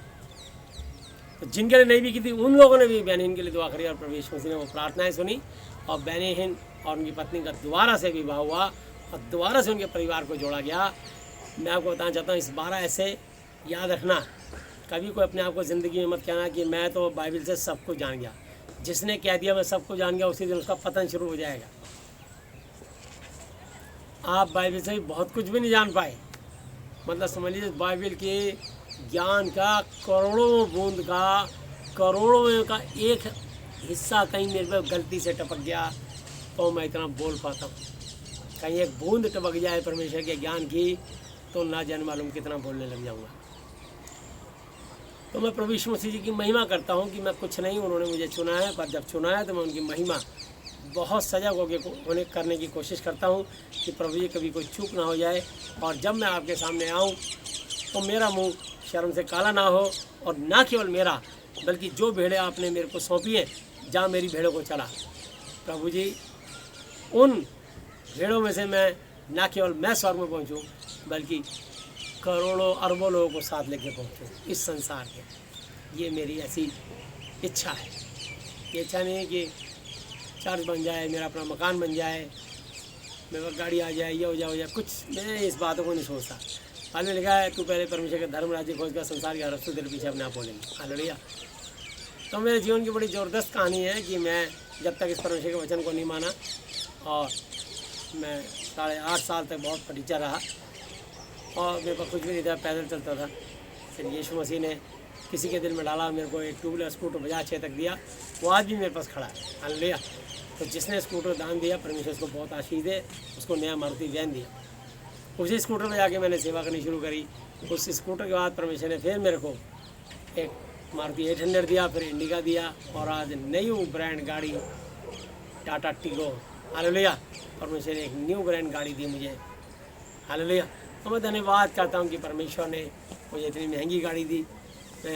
तो जिनके लिए नहीं भी की थी उन लोगों ने भी बेनी हिन के लिए दुआ करी और प्रभु यीशु मसीह ने वो प्रार्थनाएं सुनी और बेनी हिन और उनकी पत्नी का दोबारा से विवाह हुआ और दोबारा से उनके परिवार को जोड़ा गया। मैं आपको बताना चाहता हूँ, इस 12 ऐसे याद रखना, कभी कोई अपने आप को ज़िंदगी में मत कहना कि मैं तो बाइबल से सब कुछ जान गया। जिसने कह दिया मैं सब कुछ जान गया, उसी दिन उसका पतन शुरू हो जाएगा। आप बाइबल से बहुत कुछ भी नहीं जान पाए, मतलब समझ लीजिए बाइबल के ज्ञान का करोड़ों बूंद का, करोड़ों का एक हिस्सा कहीं मेरे पे गलती से टपक गया तो मैं इतना बोल पाता हूँ। कहीं एक बूंद टपक जाए परमेश्वर के ज्ञान की तो ना जाने मालूम कितना बोलने लग जाऊँगा। तो मैं प्रभु यीशु मसीह जी की महिमा करता हूँ कि मैं कुछ नहीं, उन्होंने मुझे चुना है, पर जब चुना है तो मैं उनकी महिमा बहुत सजग होने करने की कोशिश करता हूँ कि प्रभु जी कभी कोई चूक ना हो जाए, और जब मैं आपके सामने आऊँ तो मेरा मुंह शर्म से काला ना हो, और ना केवल मेरा बल्कि जो भेड़ें आपने मेरे को सौंपी हैं, जहाँ मेरी भेड़ों को चला, प्रभु जी उन भेड़ों में से मैं ना केवल मैं स्वर्ग में पहुँचूँ बल्कि करोड़ों अरबों लोगों को साथ लेके पहुँचूँ इस संसार के। ये मेरी ऐसी इच्छा है। ये इच्छा नहीं है कि चर्च बन जाए, मेरा अपना मकान बन जाए, मेरे पास गाड़ी आ जाए, ये हो जाए कुछ, मैं इस बातों को नहीं सोचता। हाल लिखा है तू पहले परमेश्वर के धर्म राज्य खोज कर संसार के रस्तों तेरे पीछे अपने आप बोलेंगे। हालेलुया। तो मेरे जीवन की बड़ी ज़बरदस्त कहानी है कि मैं जब तक इस परमेश्वर के वचन को नहीं माना, और मैं 8.5 साल तक बहुत फटीचर रहा, और मेरे पास कुछ भी नहीं था, पैदल चलता था। फिर यीशु मसीह ने किसी के दिल में डाला, मेरे को एक 2 व्हीलर स्कूटर बजाज 6 तक दिया, वो आज भी मेरे पास खड़ा है। हालेलुया। तो जिसने स्कूटर दान दिया परमेश्वर उसको बहुत आशीष दे, उसको नया मारुति वैन दिया। उसी स्कूटर में जाके मैंने सेवा करनी शुरू करी। उस स्कूटर के बाद परमेश्वर ने फिर मेरे को एक मारुति 800 दिया, फिर इंडिका दिया, और आज न्यू ब्रांड गाड़ी टाटा टिगो। हालेलुया। परमेश्वर ने एक न्यू ब्रांड गाड़ी दी मुझे। हालेलुया। तो मैं धन्यवाद करता हूँ कि परमेश्वर ने मुझे इतनी महंगी गाड़ी दी,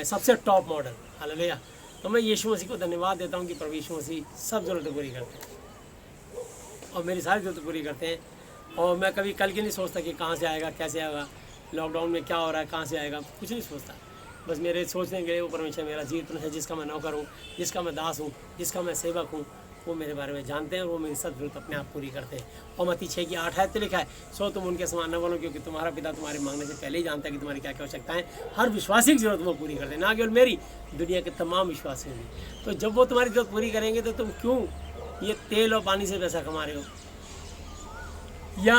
सबसे टॉप मॉडल। हालेलुया। तो मैं यीशु मसीह को धन्यवाद देता हूँ कि प्रभु यीशु मसीह सब ज़रूरतें पूरी करते हैं, और मेरी सारी ज़रूरतें पूरी करते हैं। और मैं कभी कल की नहीं सोचता कि कहाँ से आएगा, कैसे आएगा, लॉकडाउन में क्या हो रहा है, कहाँ से आएगा, कुछ नहीं सोचता। बस मेरे सोचने के लिए वो परमेश्वर मेरा जीवित है, जिसका मैं नौकर हूँ, जिसका मैं दास हूँ, जिसका मैं सेवक हूँ, वो मेरे बारे में जानते हैं, और वो मेरी सब जरूरत अपने आप पूरी करते हैं। और मत्ती 6:8 है तो लिखा है, सो तुम उनके समान न बनो, क्योंकि तुम्हारा पिता तुम्हारे मांगने से पहले ही जानता है कि तुम्हारी क्या क्या आवश्यकता है। हर विश्वासी की जरूरत वो पूरी करते हैं, ना केवल मेरी, दुनिया के तमाम विश्वासियों की। तो जब वो तुम्हारी जरूरत पूरी करेंगे तो तुम क्यों ये तेल और पानी से पैसा कमा रहे हो, या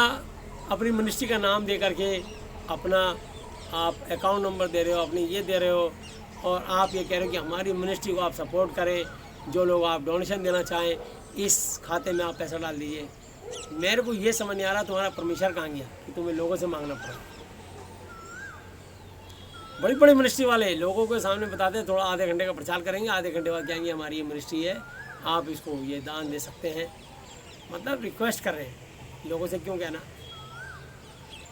अपनी मिनिस्ट्री का नाम दे करके अपना आप अकाउंट नंबर दे रहे हो, अपनी ये दे रहे हो, और आप ये कह रहे हो कि हमारी मिनिस्ट्री को आप सपोर्ट करें, जो लोग आप डोनेशन देना चाहें इस खाते में आप पैसा डाल दीजिए। मेरे को ये समझ नहीं आ रहा तुम्हारा परमेश्वर कहाँ गया कि तुम्हें लोगों से मांगना पड़ा। बड़ी बड़ी मिनिस्ट्री वाले लोगों के सामने बताते हैं, थोड़ा आधे घंटे का प्रचार करेंगे, आधे घंटे बाद कहेंगे हमारी ये मिनिस्ट्री है, आप इसको ये दान दे सकते हैं। मतलब रिक्वेस्ट कर रहे हैं, लोगों से क्यों कहना।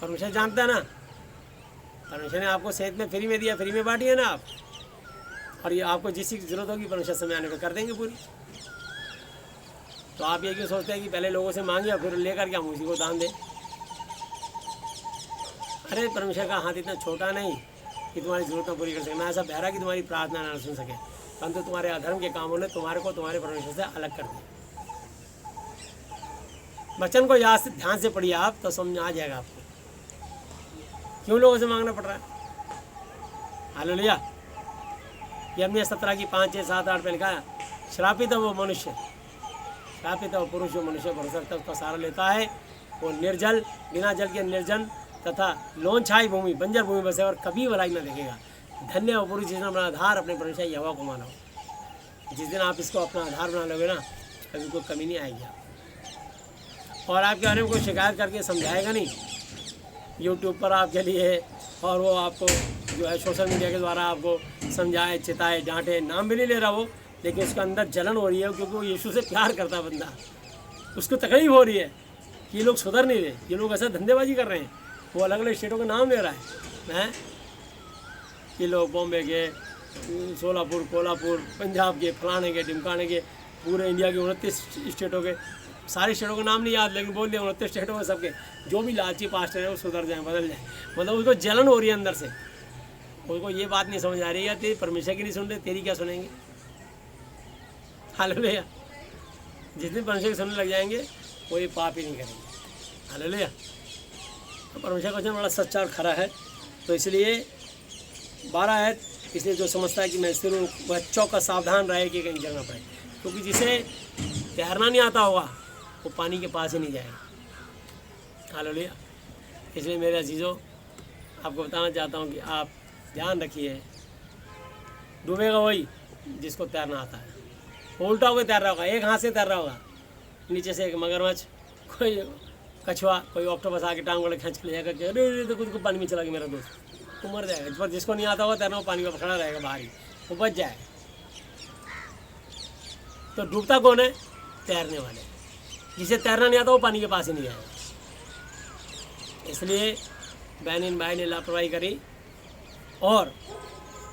परमेश्वर जानता है ना, परमेश्वर ने आपको सेहत में फ्री में दिया, फ्री में बांटी है ना आप, और ये आपको जिस चीज़ की जरूरत होगी परमेश्वर समय आने पर कर देंगे पूरी। तो आप ये क्यों सोचते हैं कि पहले लोगों से मांगे और फिर लेकर के हम उसी को दान दें। अरे परमेश्वर का हाथ इतना छोटा नहीं कि तुम्हारी जरूरतें पूरी कर सके, ना ऐसा बहरा कि तुम्हारी प्रार्थना ना सुन सके, परंतु तुम्हारे अधर्म के कामों ने तुम्हारे को तुम्हारे परमेश्वर से अलग कर दिया। वचन को याद से ध्यान से पढ़िए आप, तो समझ आ जाएगा आपको क्यों लोगों से मांगना पड़ रहा है। हालेलुया। यिर्मयाह 17:5-6-7-8 पे लिखा है, श्रापित है वो मनुष्य, श्रापित है वो पुरुष जो मनुष्य भरोसा रखता है, उसका सहारा लेता है। वो निर्जल, बिना जल के निर्जन तथा लोन छाई भूमि, बंजर भूमि बसे, और कभी भलाई न देखेगा। धन्य वो पुरुष जिसने अपना आधार अपने परमेश्वर यहोवा को माना हो। जिस दिन आप इसको अपना आधार बना लोगे ना, कभी कोई कमी नहीं आएगी। और आपके बारे में कोई शिकायत करके समझाएगा नहीं यूट्यूब पर आपके लिए, और वो आपको जो है सोशल मीडिया के द्वारा आपको समझाए, चिताए, डांटे, नाम भी नहीं ले रहा वो, लेकिन उसके अंदर जलन हो रही है, क्योंकि वो यीशु से प्यार करता है बंदा। उसको तकलीफ हो रही है कि ये लोग सुधर नहीं रहे, ये लोग ऐसा धंधेबाजी कर रहे हैं। वो अलग अलग स्टेटों का नाम ले रहा है कि लोग बॉम्बे के, सोलापुर, कोल्हापुर, पंजाब के, फलाने के, ढिमकाने के, पूरे इंडिया के 29 स्टेटों के, सारे स्टेटों का नाम नहीं याद, लेकिन बोल दिया 29 स्टेटों में सबके जो भी लालची पास्टर है वो सुधर जाए, बदल जाए। मतलब उसको जलन हो रही है अंदर से, उसको ये बात नहीं समझ आ रही है, तेरी परमेश्वर की नहीं सुन रहे, तेरी क्या सुनेंगे। हालेलुया। जिस दिन परमेश्वर की सुनने लग जाएंगे वो ये पाप ही नहीं करेंगे। हालेलुया। तो परमेश्वर का वचन बड़ा सच्चा और खरा है। तो इसलिए 12 है, इसलिए जो समझता है कि मैं स्थिर हूँ वह चौकस सावधान रहे कि कहीं गिरना पड़े, क्योंकि जिसे तैरना नहीं आता होगा वो पानी के पास ही नहीं जाएगा। हालेलुया। इसलिए मेरे अजीज़ों, आपको बताना चाहता हूँ कि आप ध्यान रखिए, डूबेगा वही जिसको तैरना आता है। वो उल्टा होकर तैर रहा होगा, एक हाथ से तैर रहा होगा, नीचे से एक मगरमच्छ, कोई कछुआ, कोई ऑक्टोपस आके टांग वाले खींच के ले जाकर, अरे तो खुद को पानी में चला गया मेरा दोस्त, वो मर जाएगा। पर जिसको नहीं आता होगा तैरना, वो पानी में खड़ा रहेगा बाहर ही, वो बच जाएगा। तो डूबता कौन है? तैरने वाले। जिसे तैरना नहीं आता वो पानी के पास ही नहीं आएगा। इसलिए बहन भाई ने लापरवाही करी और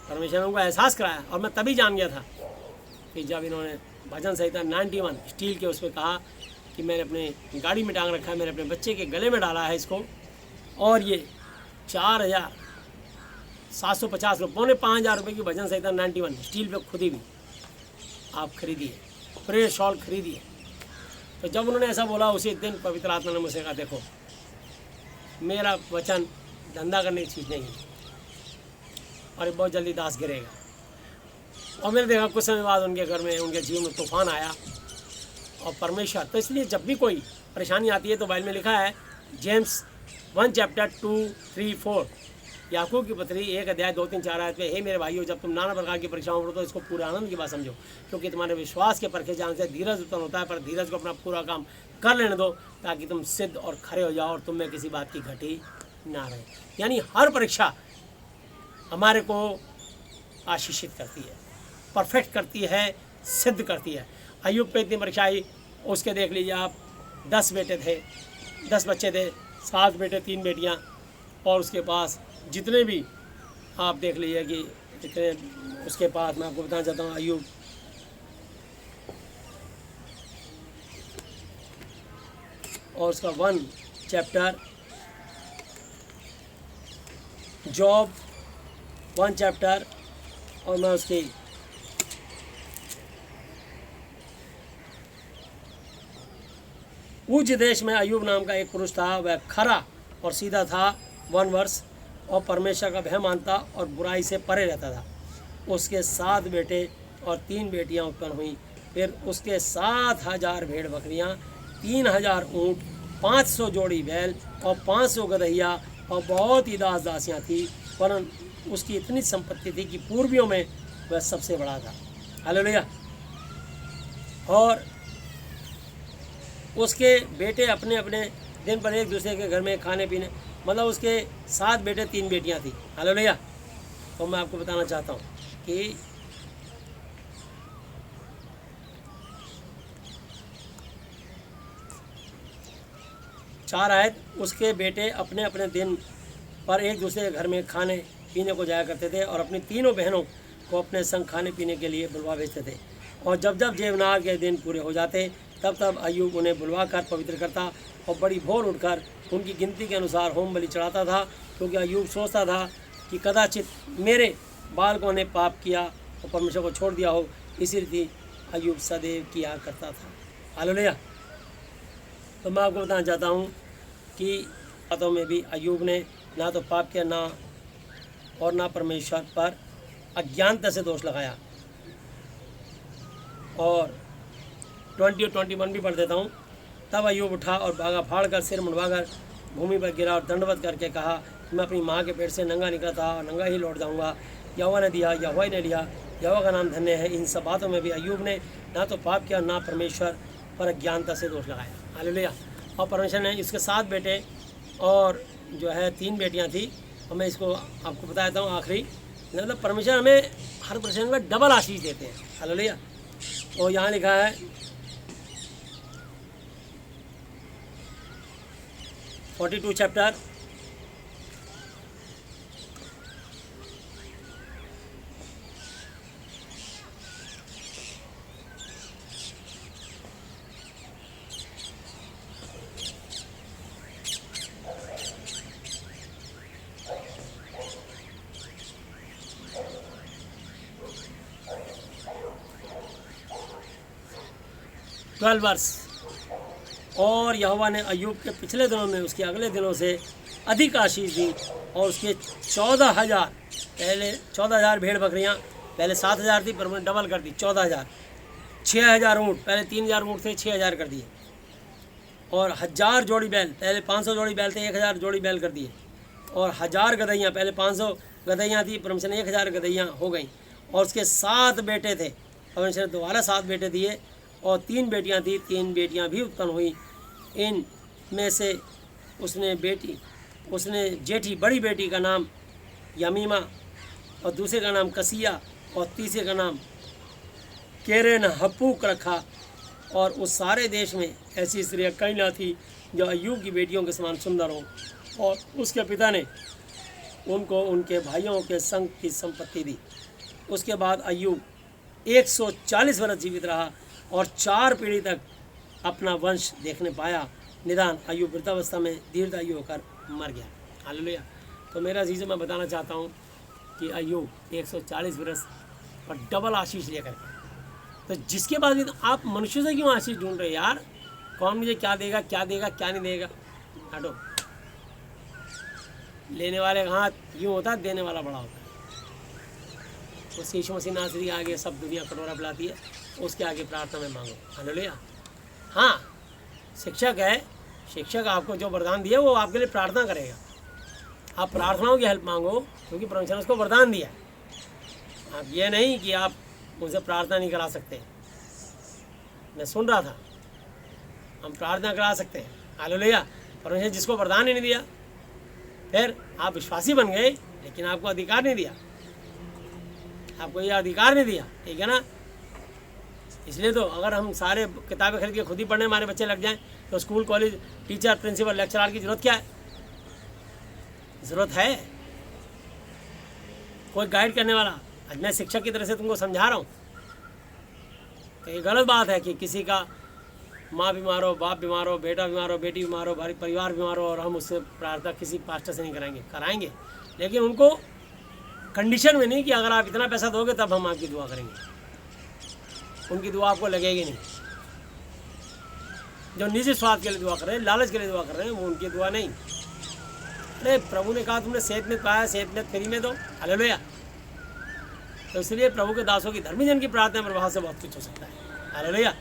परमेश्वर ने उनको एहसास कराया। और मैं तभी जान गया था कि जब इन्होंने भजन संहिता 91 स्टील के उस पर कहा कि मैंने अपने गाड़ी में टांग रखा है, मैंने अपने बच्चे के गले में डाला है इसको, और ये 4,750 रुपये, पौने 5,000 रुपये की भजन संहिता 91 स्टील पे खुदी भी आप खरीदिए, प्रेयर शॉल खरीदिए। तो जब उन्होंने ऐसा बोला उसी दिन पवित्र आत्मा ने मुझसे कहा, देखो मेरा वचन धंधा करने की चीज़ नहीं है और ये बहुत जल्दी दास गिरेगा। और मैंने देखा कुछ समय बाद उनके घर में, उनके जीवन में तूफान आया और परमेश्वर। तो इसलिए जब भी कोई परेशानी आती है तो बाइबल में लिखा है जेम्स 1 चैप्टर 2, 3, 4 याकूब की पत्री 1 अध्याय 2, 3, 4 आयत में, हे मेरे भाइयों जब तुम नाना प्रकार की परीक्षाओं में तो इसको पूरे आनंद की बात समझो, क्योंकि तुम्हारे विश्वास के परखे जान से धीरज उत्पन्न होता है, पर धीरज को अपना पूरा काम कर लेने दो ताकि तुम सिद्ध और खरे हो जाओ और तुम में किसी बात की घटी ना रहे। यानी हर परीक्षा हमारे को आशीषित करती है, परफेक्ट करती है, सिद्ध करती है। अय्यूब पे इतनी परीक्षा आई, उसके देख लीजिए आप 10 बेटे थे, 10 बच्चे थे, 7 बेटे 3 बेटियां, और उसके पास जितने भी आप देख लीजिए कि जितने उसके पास, मैं आपको बताना चाहता हूँ अय्यूब और उसका 1 चैप्टर, जॉब 1 चैप्टर, और मैं उसकी ऊज देश में अय्यूब नाम का एक पुरुष था, वह खरा और सीधा था 1 वर्ष, और परमेश्वर का भय मानता और बुराई से परे रहता था। उसके 7 बेटे और 3 बेटियां उत्पन्न हुई। फिर उसके 7,000 भेड़ बकरियां, 3,000 ऊँट, 500 जोड़ी बैल और 500 गदहिया और बहुत ही दास दासियाँ थी, परंतु उसकी इतनी संपत्ति थी कि पूर्वियों में वह सबसे बड़ा था। हालेलुया। और उसके बेटे अपने अपने दिन पर एक दूसरे के घर में खाने पीने, मतलब उसके 7 बेटे 3 बेटियां थी। हालेलुया। तो मैं आपको बताना चाहता हूँ कि चार आयत, उसके बेटे अपने अपने दिन पर एक दूसरे के घर में खाने पीने को जाया करते थे और अपनी तीनों बहनों को अपने संग खाने पीने के लिए बुलवा भेजते थे। और जब जब जेवनार के दिन पूरे हो जाते तब तब अय्यूब उन्हें बुलवा कर पवित्र करता और बड़ी भोर उठकर उनकी गिनती के अनुसार होम बलि चढ़ाता था, क्योंकि अय्यूब सोचता था कि कदाचित मेरे बालकों ने पाप किया और परमेश्वर को छोड़ दिया हो। इसी रीति अय्यूब सदैव किया करता था। हालेलुया। तो मैं आपको बताना चाहता हूँ कि बातों में भी अय्यूब ने ना तो पाप किया ना और ना परमेश्वर पर अज्ञानता से दोष लगाया। और 20 और 21 भी पढ़ देता हूँ। तब अय्यूब उठा और भागा, फाड़ कर सिर मुंडवाकर भूमि पर गिरा और दंडवत करके कहा, मैं अपनी माँ के पेट से नंगा निकला था और नंगा ही लौट जाऊँगा। यहोवा ने दिया, यहोवा ने लिया, यहोवा का नाम धन्य है। इन सब बातों में भी अय्यूब ने ना तो पाप किया ना परमेश्वर पर अज्ञानता से दोष लगाया। हालेलुया। और परमेश्वर ने इसके 7 बेटे और जो है 3 बेटियां थी। और मैं इसको आपको बताता हूँ आखिरी, मतलब परमेश्वर हमें हर प्रश्न में डबल आशीष देते हैं। हालेलुया। और यहाँ लिखा है 42 चैप्टर, ट्वेल्व वर्ष। और यहोवा ने अय्यूब के पिछले दिनों में उसके अगले दिनों से अधिक आशीष दी और उसके 14,000, पहले 14,000 भेड़ बकरियां, पहले 7,000 थी पर उन्होंने डबल कर दी 14,000, 6,000 ऊँट, पहले 3,000 ऊँट थे 6,000 कर दिए, और 1,000 जोड़ी बैल, पहले 500 जोड़ी बैल थे 1,000 जोड़ी बैल कर दिए, और 1,000 गदहियाँ, पहले 500 गदहियाँ थी परमेश्वर ने 1,000 गदहियाँ हो गई। और उसके 7 बेटे थे, परमेश्वर ने दोबारा 7 बेटे दिए, और 3 बेटियां थी, 3 बेटियां भी उत्पन्न हुई। इन में से उसने जेठी बड़ी बेटी का नाम यमीमा और दूसरे का नाम कसिया और तीसरे का नाम केरेन हपूक रखा। और उस सारे देश में ऐसी स्त्रियाँ कई ना थी जो अय्यूब की बेटियों के समान सुंदर हों, और उसके पिता ने उनको उनके भाइयों के संग की संपत्ति दी। उसके बाद अय्यूब 140 वर्ष जीवित रहा और 4 पीढ़ी तक अपना वंश देखने पाया। निदान अय्यूब वृद्धावस्था में दीर्घायु होकर मर गया। हालेलुया। तो मेरा अजीज़ों, मैं बताना चाहता हूँ कि अय्यूब 140 वर्ष और डबल आशीष लेकर के, तो जिसके बाद भी तो आप मनुष्य से क्यों आशीष ढूंढ रहे यार? कौन मुझे क्या देगा, क्या देगा, क्या नहीं देगा? हटो। लेने वाले का हाथ यूँ होता है, देने वाला बड़ा होता है। उस यीशु मसीह नासरी के आगे सब दुनिया कटोरा पिलाती है, उसके आगे प्रार्थना में मांगो। हालेलुया। हाँ, शिक्षक है, शिक्षक आपको जो वरदान दिया वो आपके लिए प्रार्थना करेगा। आप प्रार्थनाओं की हेल्प मांगो, क्योंकि परमेश्वर ने उसको वरदान दिया। आप ये नहीं कि आप उनसे प्रार्थना नहीं करा सकते। मैं सुन रहा था, हम प्रार्थना करा सकते हैं। हालेलुया। परमेश्वर जिसको वरदान ही नहीं दिया, फिर आप विश्वासी बन गए लेकिन आपको अधिकार नहीं दिया, आपको ये अधिकार नहीं दिया, ठीक है ना? इसलिए तो अगर हम सारे किताबें खरीद के खुद ही पढ़ने हमारे बच्चे लग जाएं, तो school, college, teacher, principal, lecturer की जरूरत क्या है? ज़रूरत है कोई गाइड करने वाला। आज मैं शिक्षक की तरह से तुमको समझा रहा हूँ। तो ये गलत बात है कि किसी का माँ बीमार हो, बाप बीमार हो, बेटा बीमार हो, बेटी बीमार हो, परिवार बीमार हो, और हम उससे प्रार्थना किसी पास्टर से नहीं कराएंगे। कराएंगे, लेकिन उनको कंडीशन में नहीं कि अगर आप इतना पैसा दोगे तब हम आपकी दुआ करेंगे। उनकी दुआ आपको लगेगी नहीं। जो निजी स्वार्थ के लिए दुआ कर रहे हैं, लालच के लिए दुआ कर रहे हैं, वो उनकी दुआ नहीं। अरे प्रभु ने कहा तुमने सेहत में पाया, सेहत में फ्री में दो। हालेलुया। तो इसलिए प्रभु के दासों की, धर्मी जन की प्रार्थना में वहाँ से बहुत कुछ हो सकता है। हालेलुया।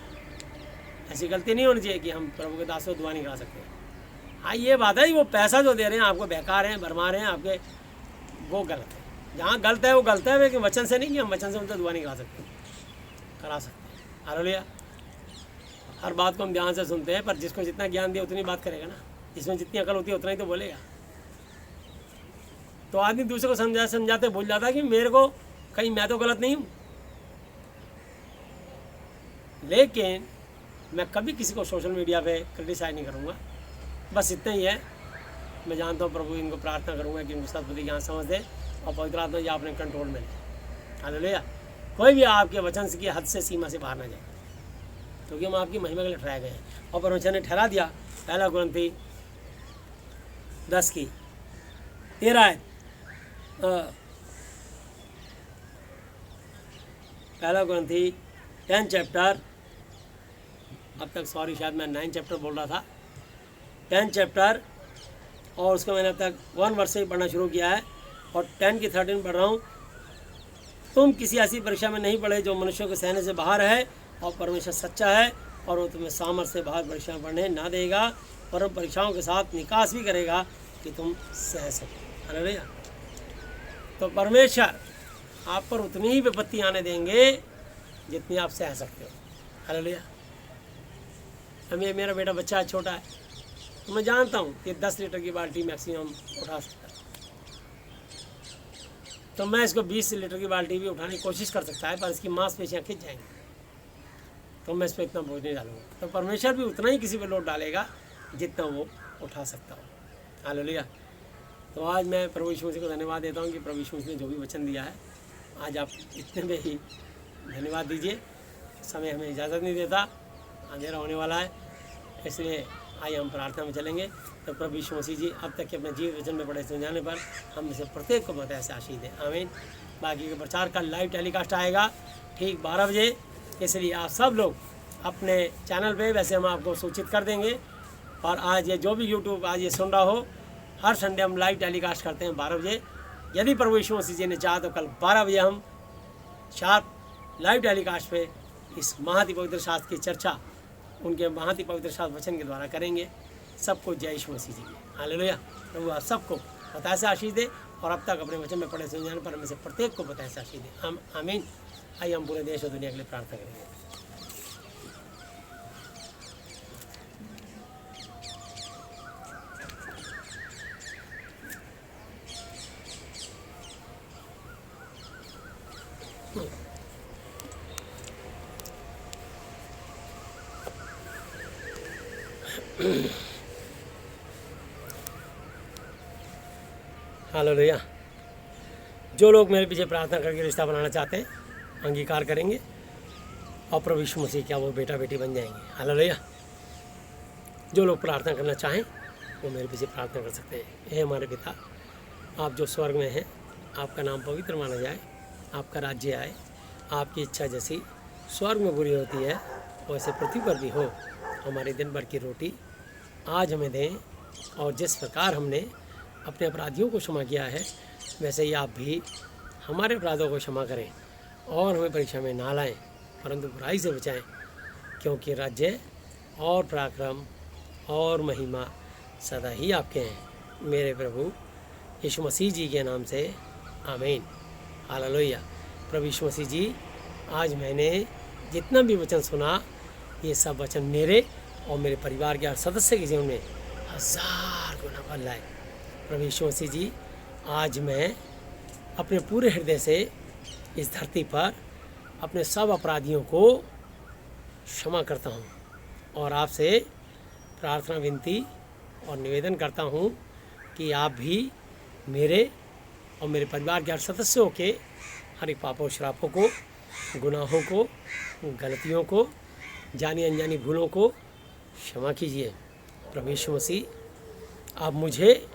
ऐसी गलती नहीं होनी चाहिए कि हम प्रभु के दासों को दुआ नहीं करा सकते। हाँ, ये बात है कि वो पैसा जो दे रहे हैं आपको, बेकार हैं, भरमा रहे हैं आपके, वो गलत है। जहाँ गलत है वो गलत है, लेकिन वचन से नहीं कि हम वचन से उनसे दुआ नहीं करा सकते। करा सकते हैं। हालेलुया। हर बात को हम ध्यान से सुनते हैं, पर जिसको जितना ज्ञान दिया उतनी बात करेगा ना। जिसमें जितनी अकल होती है उतना ही तो बोलेगा। तो आदमी दूसरे को समझाते भूल जाता है कि मेरे को कहीं मैं तो गलत नहीं हूँ। लेकिन मैं कभी किसी को सोशल मीडिया पे क्रिटिसाइज नहीं करूँगा। बस इतना ही है। मैं जानता हूँ प्रभु इनको प्रार्थना करूँगा कि इनको सद्बुद्धि ज्ञान समझ दे और पवित्र आत्मा जी अपने कंट्रोल में ले। हालेलुया। कोई भी आपके वचन की हद से, सीमा से बाहर ना जाए, क्योंकि हम आपकी महिमा के लिए ठहराए गए हैं। और परमेश्वर ने ठहरा दिया। पहला कुरिन्थी 10 की 13 पहला कुरिन्थी 10 चैप्टर, अब तक सॉरी शायद मैं 9 चैप्टर बोल रहा था, 10 चैप्टर, और उसको मैंने अब तक 1 वर्ष से ही पढ़ना शुरू किया है और 10 की 13 पढ़ रहा हूँ। तुम किसी ऐसी परीक्षा में नहीं पड़े जो मनुष्यों के सहने से बाहर है, और परमेश्वर सच्चा है और वो तुम्हें सामर्थ्य से बाहर परीक्षाएं पढ़ने ना देगा, पर परीक्षाओं के साथ निकास भी करेगा कि तुम सह सको। हालेलुया। तो परमेश्वर आप पर उतनी ही विपत्ति आने देंगे जितनी आप सह सकते हो। हालेलुया। अब ये मेरा बेटा बच्चा छोटा है, तो मैं जानता हूँ कि 10 लीटर की बाल्टी मैक्सिमम उठा सकता है, तो मैं इसको 20 लीटर की बाल्टी भी उठाने की कोशिश कर सकता है, पर इसकी मांसपेशियाँ खिंच जाएंगी, तो मैं इस पर इतना बोझ नहीं डालूंगा। तो परमेश्वर भी उतना ही किसी पर लोड डालेगा जितना वो उठा सकता हो। हालेलुया। तो आज मैं प्रभु यीशु मसीह को धन्यवाद देता हूँ कि प्रभु यीशु मसीह ने जो भी वचन दिया है, आज आप इतने में ही धन्यवाद दीजिए। समय हमें इजाज़त नहीं देता, अंधेरा होने वाला है, इसलिए आइए हम प्रार्थना में चलेंगे। तो प्रभु यीशु मसीह जी अब तक के अपने जीवित वचन में पढ़े समझाने पर हम इसे प्रत्येक को बताया से आशीष दें। आमीन। बाकी के प्रचार का लाइव टेलीकास्ट आएगा ठीक 12 बजे, इसलिए आप सब लोग अपने चैनल पे, वैसे हम आपको सूचित कर देंगे। और आज ये जो भी यूट्यूब आज ये सुन रहा हो, हर संडे हम लाइव टेलीकास्ट करते हैं 12 बजे। यदि प्रभु यीशु मसीह जी ने चाहा तो कल 12 बजे हम शार्प लाइव टेलीकास्ट पे इस महाति पवित्र शास्त्र की चर्चा उनके महाति पवित्र शास्त्र वचन के द्वारा करेंगे। सबको जय यीशु मसीह जी। हालेलुया। प्रभु आप सबको बताए से आशीष दे, और अब तक अपने वचन में पढ़े समझाने पर हमें से प्रत्येक को बताए से आशीष दे। आमीन। आइए हम पूरे देश और दुनिया के लिए प्रार्थना करेंगे। हालेलुया। जो लोग मेरे पीछे प्रार्थना करके रिश्ता बनाना चाहते हैं अंगीकार करेंगे और प्रभु यीशु मसीह क्या वो बेटा बेटी बन जाएंगे। हालेलुया। जो लोग प्रार्थना करना चाहें वो मेरे पीछे प्रार्थना कर सकते हैं। हे हमारे पिता, आप जो स्वर्ग में हैं, आपका नाम पवित्र माना जाए, आपका राज्य आए, आपकी इच्छा जैसी स्वर्ग में पूरी होती है वैसे पृथ्वी पर भी हो। हमारे दिन भर की रोटी आज हमें दें, और जिस प्रकार हमने अपने अपराधियों को क्षमा किया है वैसे ही आप भी हमारे अपराधों को क्षमा करें, और हमें परीक्षा में ना लाएं परंतु बुराई से बचाएं, क्योंकि राज्य और पराक्रम और महिमा सदा ही आपके हैं। मेरे प्रभु यीशु मसीह जी के नाम से आमीन। हालेलुया। प्रभु यीशु मसीह जी, आज मैंने जितना भी वचन सुना ये सब वचन मेरे और मेरे परिवार के हर सदस्य के जीवन में 1000 गुना फल लाए। प्रभु यीशु मसीह जी, आज मैं अपने पूरे हृदय से इस धरती पर अपने सब अपराधियों को क्षमा करता हूँ और आपसे प्रार्थना विनती और निवेदन करता हूँ कि आप भी मेरे और मेरे परिवार के हर सदस्यों के हर एक पापों श्रापों को, गुनाहों को, गलतियों को, जानी अनजानी भूलों को क्षमा कीजिए। प्रभु यीशु मसीह, आप मुझे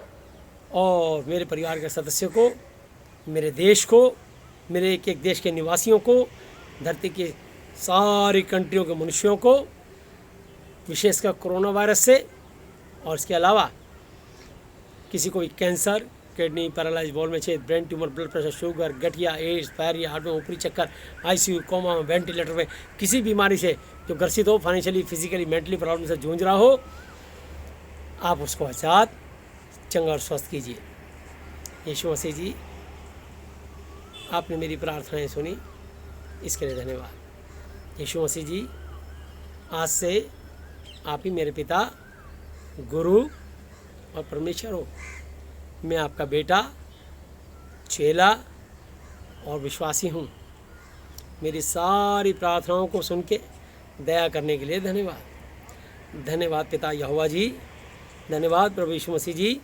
और मेरे परिवार के सदस्यों को, मेरे देश को, मेरे एक एक देश के निवासियों को, धरती के सारी कंट्रियों के मनुष्यों को, विशेषकर कोरोना वायरस से और इसके अलावा किसी को भी कैंसर, किडनी पैरालाइज, बॉल में छेद, brain tumour, blood pressure, sugar, गठिया, एड्स, पायरिया, हार्ट में ऊपरी चक्कर, आईसीयू, कोमा, वेंटिलेटर में किसी बीमारी से जो ग्रसित हो, फाइनेंशियली, फिजिकली, मेंटली प्रॉब्लम से जूझ रहा हो, आप उसको आजाद, चंगा और स्वस्थ कीजिए। यीशु मसीह जी, आपने मेरी प्रार्थनाएं सुनी, इसके लिए धन्यवाद। यीशु मसीह जी, आज से आप ही मेरे पिता, गुरु और परमेश्वर हो। मैं आपका बेटा, चेला और विश्वासी हूँ। मेरी सारी प्रार्थनाओं को सुन के दया करने के लिए धन्यवाद। धन्यवाद पिता यहोवा जी, धन्यवाद प्रभु यीशु मसीह जी,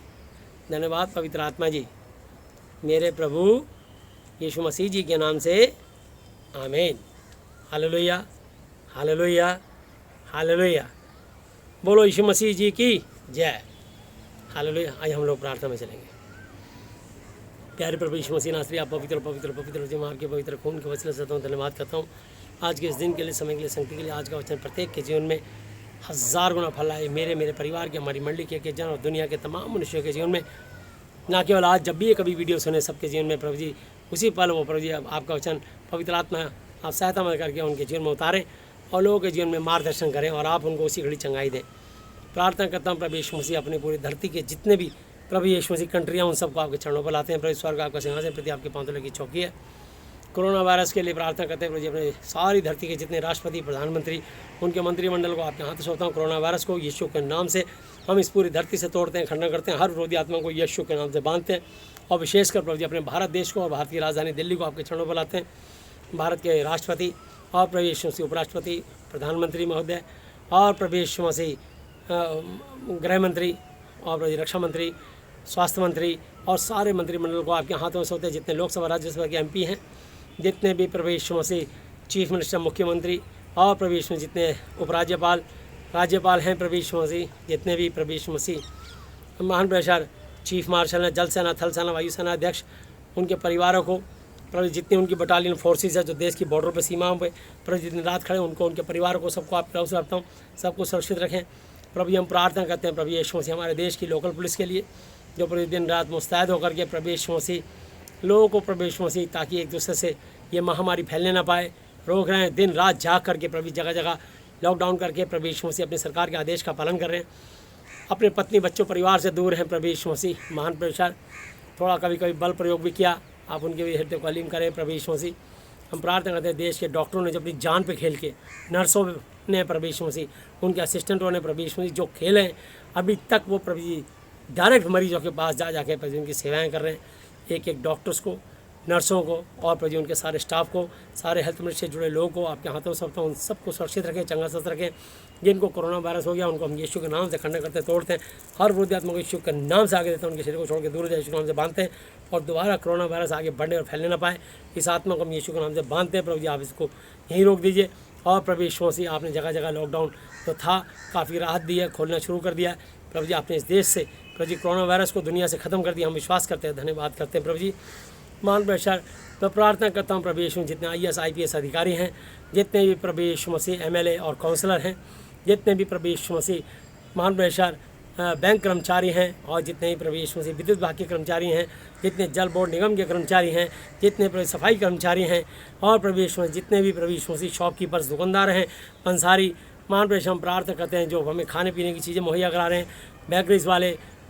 धन्यवाद पवित्र आत्मा जी। मेरे प्रभु यीशु मसीह जी के नाम से आमीन। Hallelujah, hallelujah, hallelujah. बोलो यीशु मसीह जी की जय। हालेलुया। आज हम लोग प्रार्थना में चलेंगे। प्यारे प्रभु यीशु मसीह नासरी, आप पवित्र पवित्र पवित्र जो आपके पवित्र खून के वसीले से धन्यवाद करता हूँ आज के इस दिन के लिए, समय के लिए, संगति के लिए। आज का वचन प्रत्येक के जीवन में 1000 गुना फल आए। मेरे परिवार के, हमारी मंडली के जन और दुनिया के तमाम मनुष्यों के जीवन में, ना केवल आज जब भी ये कभी वीडियो सुने, सबके जीवन में प्रभु जी उसी पल वो प्रभु जी आपका वचन पवित्र आत्मा आप सहायता मदद करके उनके जीवन में उतारें और लोगों के जीवन में मार्गदर्शन करें और आप उनको उसी घड़ी चंगाई दें। प्रार्थना करता हूँ प्रभु यीशु मसीह, अपनी पूरी धरती के जितने भी प्रभु यीशु मसीह कंट्रियाँ उन सबको आपके चरणों पर लाते हैं। प्रभु स्वर्ग आपका सिंहासन प्रति आपके पांव तले की चौकी है। कोरोना वायरस के लिए प्रार्थना करते हैं प्रभु जी, अपने सारी धरती के जितने राष्ट्रपति, प्रधानमंत्री, उनके मंत्रिमंडल को आपके हाथ सौंपता हूँ। कोरोना वायरस को यीशु के नाम से हम इस पूरी धरती से तोड़ते हैं, खंडन करते हैं। हर विरोधी आत्मा को यीशु के नाम से बांधते हैं और विशेषकर प्रभु जी अपने भारत देश को और भारत की राजधानी दिल्ली को आपके चरणों पर लाते हैं। भारत के राष्ट्रपति और प्रभु यीशु मसीह उपराष्ट्रपति, प्रधानमंत्री महोदय और प्रभु यीशु मसीह गृह मंत्री और प्रभु रक्षा मंत्री, स्वास्थ्य मंत्री और सारे मंत्रिमंडल को आपके हाथों में सौंपते हैं। जितने लोकसभा राज्यसभा के एमपी हैं, जितने भी प्रभु यीशु मसीह चीफ मिनिस्टर, मुख्यमंत्री और प्रभु यीशु मसीह जितने उपराज्यपाल, राज्यपाल हैं प्रभु यीशु मसीह, जितने भी प्रभु यीशु मसीह महान प्रेशर, चीफ मार्शल हैं, जल सेना, थल सेना, वायुसेना अध्यक्ष, उनके परिवारों को प्रभु जितनी उनकी बटालियन फोर्सेस है जो देश की बॉर्डर पर, सीमाओं पर प्रभु जितनी रात खड़े उनको, उनके परिवारों को, सबको आप प्रभु रखता हूँ, सबको सुरक्षित रखें। प्रभु हम प्रार्थना करते हैं प्रभु यीशु मसीह हमारे देश की लोकल पुलिस के लिए, जो प्रति दिन रात मुस्तैद होकर के प्रभु यीशु मसीह लोगों को प्रभु यीशु मसीह ताकि एक दूसरे से ये महामारी फैलने ना पाए, रोक रहे हैं। दिन रात जाग करके प्रभु जगह जगह लॉकडाउन करके प्रभु यीशु मसीह अपनी सरकार के आदेश का पालन कर रहे हैं। अपने पत्नी बच्चों परिवार से दूर हैं प्रभु यीशु मसीह। महान प्रेशर थोड़ा कभी कभी बल प्रयोग भी किया, आप उनके भी हृदय को अलीम करें प्रभु यीशु मसीह। हम प्रार्थना करते हैं देश के डॉक्टरों ने जो अपनी जान पे खेल के, नर्सों ने प्रभु यीशु मसीह, उनके असिस्टेंटों ने प्रभु यीशु मसीह जो खेले हैं अभी तक, वो प्रभु जी डायरेक्ट मरीजों के पास जा जाके प्रभु उनकी सेवाएं कर रहे हैं। एक एक डॉक्टर्स को, नर्सों को और प्रभु जी उनके सारे स्टाफ को, सारे हेल्थ मिनिस्ट्री से जुड़े लोगों को आपके हाथों में सौंपता हूं। उन सबको सुरक्षित रखें, चंगा स्वस्थ रखें। जिनको कोरोना वायरस हो गया उनको हम यीशु के नाम से खंडन करते तोड़ते हैं। हर विरोधी आत्मा को यीशु के नाम से आगे देते हैं, उनके शरीर को छोड़ के दूर जाए यीशु के नाम से बांधते हैं और दोबारा कोरोना वायरस आगे बढ़ने और फैलने ना पाए। इस आत्मा को हम यीशु के नाम से बांधते हैं। प्रभु जी आप इसको यहीं रोक दीजिए। और प्रभु यीशु मसीह आपने जगह जगह लॉकडाउन तो था, काफ़ी राहत दी है, खोलना शुरू कर दिया है। प्रभु जी आपने इस देश से प्रभु जी कोरोना वायरस को दुनिया से ख़त्म कर दिया। हम विश्वास करते हैं, धन्यवाद करते हैं प्रभु जी। मान प्रेशर मैं प्रार्थना करता हूँ प्रभु यीशु, जितने IAS IPS अधिकारी हैं, जितने भी प्रभु यीशु मसीह MLA और काउंसलर हैं, जितने भी प्रभु यीशु मसीह मान प्रेशर बैंक कर्मचारी हैं, और जितने भी प्रभु यीशु मसीह विद्युत विभाग के कर्मचारी हैं, जितने जल बोर्ड निगम के कर्मचारी हैं, जितने प्रभु सफाई कर्मचारी हैं, और प्रभु यीशु मसीह जितने भी प्रभु यीशु मसीह शॉपकीपर्स दुकानदार हैं, पंसारी मान प्रेशर हम प्रार्थना करते हैं जो हमें खाने पीने की चीज़ें मुहैया करा रहे हैं,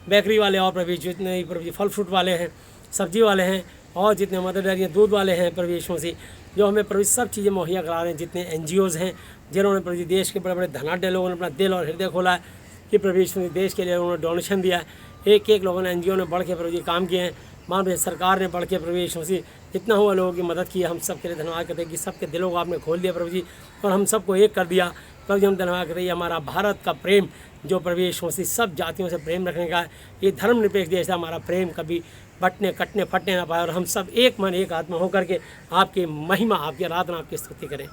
बेकरी वाले और प्रभु जितने भी प्रभु फल फ्रूट वाले हैं, सब्जी वाले हैं, और जितने मदर डेयरियाँ दूध वाले हैं प्रभु यीशु मसीह जो हमें प्रभु सब चीज़ें मुहैया करा रहे हैं, जितने NGOs हैं जिन्होंने प्रभु देश के बड़े बड़े धनाढ्य लोगों ने अपना दिल और हृदय खोला है कि प्रभु यीशु मसीह देश के लिए उन्होंने डोनेशन दिया है। एक एक लोगों ने NGO ने बढ़ के प्रभु जी काम किए हैं। मान रहे सरकार ने बढ़ के प्रभु यीशु मसीह जितना हुआ लोगों की मदद की। हम सब के लिए धन्यवाद करते हैं कि सबके दिलों को आपने खोल दिया प्रभु जी, और हम सबको एक कर दिया प्रभु जी। हम धन्यवाद करते हैं हमारा भारत का प्रेम जो प्रभु यीशु मसीह सब जातियों से प्रेम रखने का है, ये धर्मनिरपेक्ष देश है। हमारा प्रेम कभी बटने कटने फटने ना पाए, और हम सब एक मन एक आत्मा होकर के आपकी महिमा, आपकी आराधना, आपकी स्तुति करें।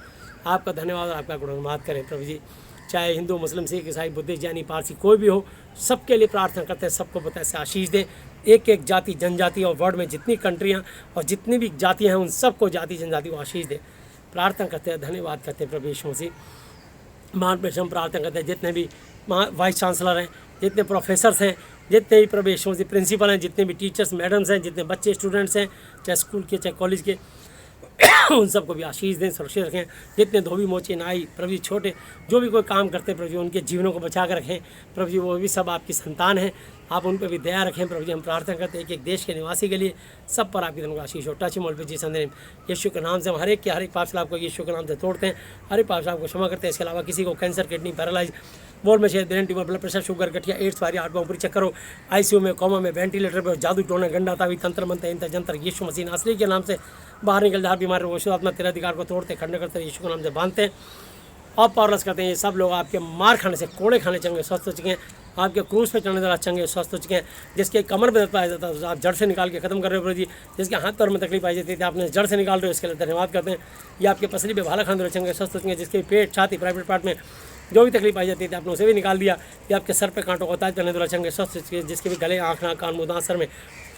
आपका धन्यवाद और आपका गुणगान करें प्रभु जी। चाहे हिंदू, मुस्लिम, सिख, ईसाई, बुद्धिस्ट, जैनी, पारसी कोई भी हो, सबके लिए प्रार्थना करते हैं, सबको पता है से आशीष दें। एक एक जाति जनजाति और वर्ल्ड में जितनी कंट्रियाँ और जितनी भी जातियाँ हैं उन सबको जाति जनजाति को आशीष दें। प्रार्थना करते हैं, धन्यवाद करते हैं प्रभु यीशु मसीह। महान प्रेषण हम प्रार्थना करते हैं जितने भी वाइस चांसलर हैं, जितने प्रोफेसर्स हैं, जितने भी प्रभु यीशु मसीह प्रिंसिपल हैं, जितने भी टीचर्स मैडम्स हैं, जितने बच्चे स्टूडेंट्स हैं, चाहे स्कूल के चाहे कॉलेज के, उन सबको भी आशीष दें, सुरक्षित रखें। जितने धोबी मोचे नाई प्रभु जी छोटे जो भी कोई काम करते हैं प्रभु जी उनके जीवनों को बचा कर रखें प्रभु जी। वो भी सब आपकी संतान हैं, आप उन पर भी दया रखें प्रभु जी। हम प्रार्थना करते हैं कि एक देश के निवासी के लिए सब पर आपकी धन आशीष हो। टच मोल पे जी संदेश यीशु के नाम से हम हर एक पाप से आपको यीशु के नाम से तोड़ते हैं, हर एक पाप से आपको क्षमा करते हैं। इसके अलावा किसी को कैंसर, किडनी, पैरालाइज, बोल में brain tumour, blood pressure, sugar, गठिया, एड्स, वायरिया, आत्मा ऊपरी चक्कर हो, ICU में, कोमा में, वेंटिलेटर पर, जादू टोना, गंडा तावी, तंत्र मंत्र, इंतर जंत्र, यीशु मसीह नासरी के नाम से बाहर निकल जा। बीमारी रोग आत्मा तेरा अधिकार को तोड़ते खंड करते यीशु के नाम से बांधते हैं और पावरलेस करते हैं। ये सब लोग आपके मार खाने से, कोड़े खाने चंगे स्वस्थ हो चुके हैं, आपके क्रूज पे चढ़ने द्वारा चंगे स्वस्थ हो चुके हैं। जिसके कमर में दर्द पाया जाता है आप जड़ से निकाल के खत्म कर रहे हो प्रभु जी। जिसके हाथ पैर में तकलीफ पाई जाती थी आपने जड़ से निकाल रहे हो, इसके लिए धन्यवाद करते हैं। ये आपके पसली पे भाला खाने चंगे स्वस्थ हो चुके हैं। जिसके पेट, छाती, प्राइवेट पार्ट में जो भी तकलीफ पाई जाती थी आपने उसे भी निकाल दिया। ये आपके सर पे कांटों को ताज करने द्वारा चंगे स्वस्थ हो चुके हैं। जिसके भी गले, आँख, नाक, कान, मुँह, दांत, सर में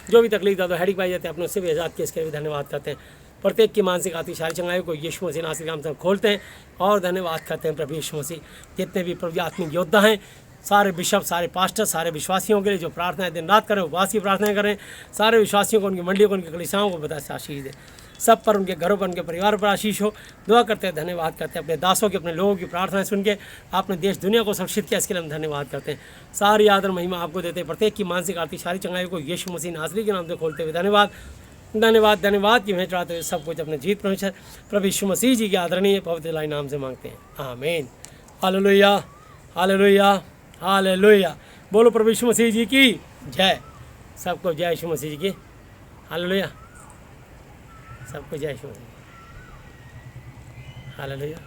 जो भी तकलीफ था हेडिक पाई जाती है आपने उससे भी आज़ाद किया, इसके लिए धन्यवाद करते हैं। प्रत्येक की मानसिक आती सारी चंगाई को यीशु मसीह नासरी के नाम से खोलते हैं और धन्यवाद करते हैं प्रभु यीशु मसीह। जितने भी प्रभु आत्मिक योद्धा हैं, सारे बिशप, सारे पास्टर, सारे विश्वासियों के लिए जो प्रार्थनाएं दिन रात करें, उपवास की प्रार्थनाएं करें, सारे विश्वासियों को, उनकी मंडियों को, उनकी कलीसियाओं को बता से आशीष दें। सब पर, उनके घरों पर, उनके परिवार पर आशीष हो। दुआ करते हैं, धन्यवाद करते हैं अपने दासों की, अपने लोगों की प्रार्थनाएं सुन के आपने देश दुनिया को सुरक्षित किया, इसके लिए हम धन्यवाद करते हैं। सारी आदर महिमा आपको देते हैं। प्रत्येक की मानसिक आरती सारी चंगाई को यीशु मसीह नासरी के नाम से खोलते हुए धन्यवाद धन्यवाद धन्यवाद की भेंट चढ़ाते हुए सब कुछ अपने जीत परमेश्वर प्रभु यीशु मसीह जी के आदरणीय पवित्र लाई नाम से मांगते हैं, आमीन। Hallelujah, hallelujah, hallelujah. बोलो प्रभु यीशु मसीह जी की जय। सबको जय यीशु मसीह जी की। हालेलुया, सबको जय यीशु मसीह। हालेलुया।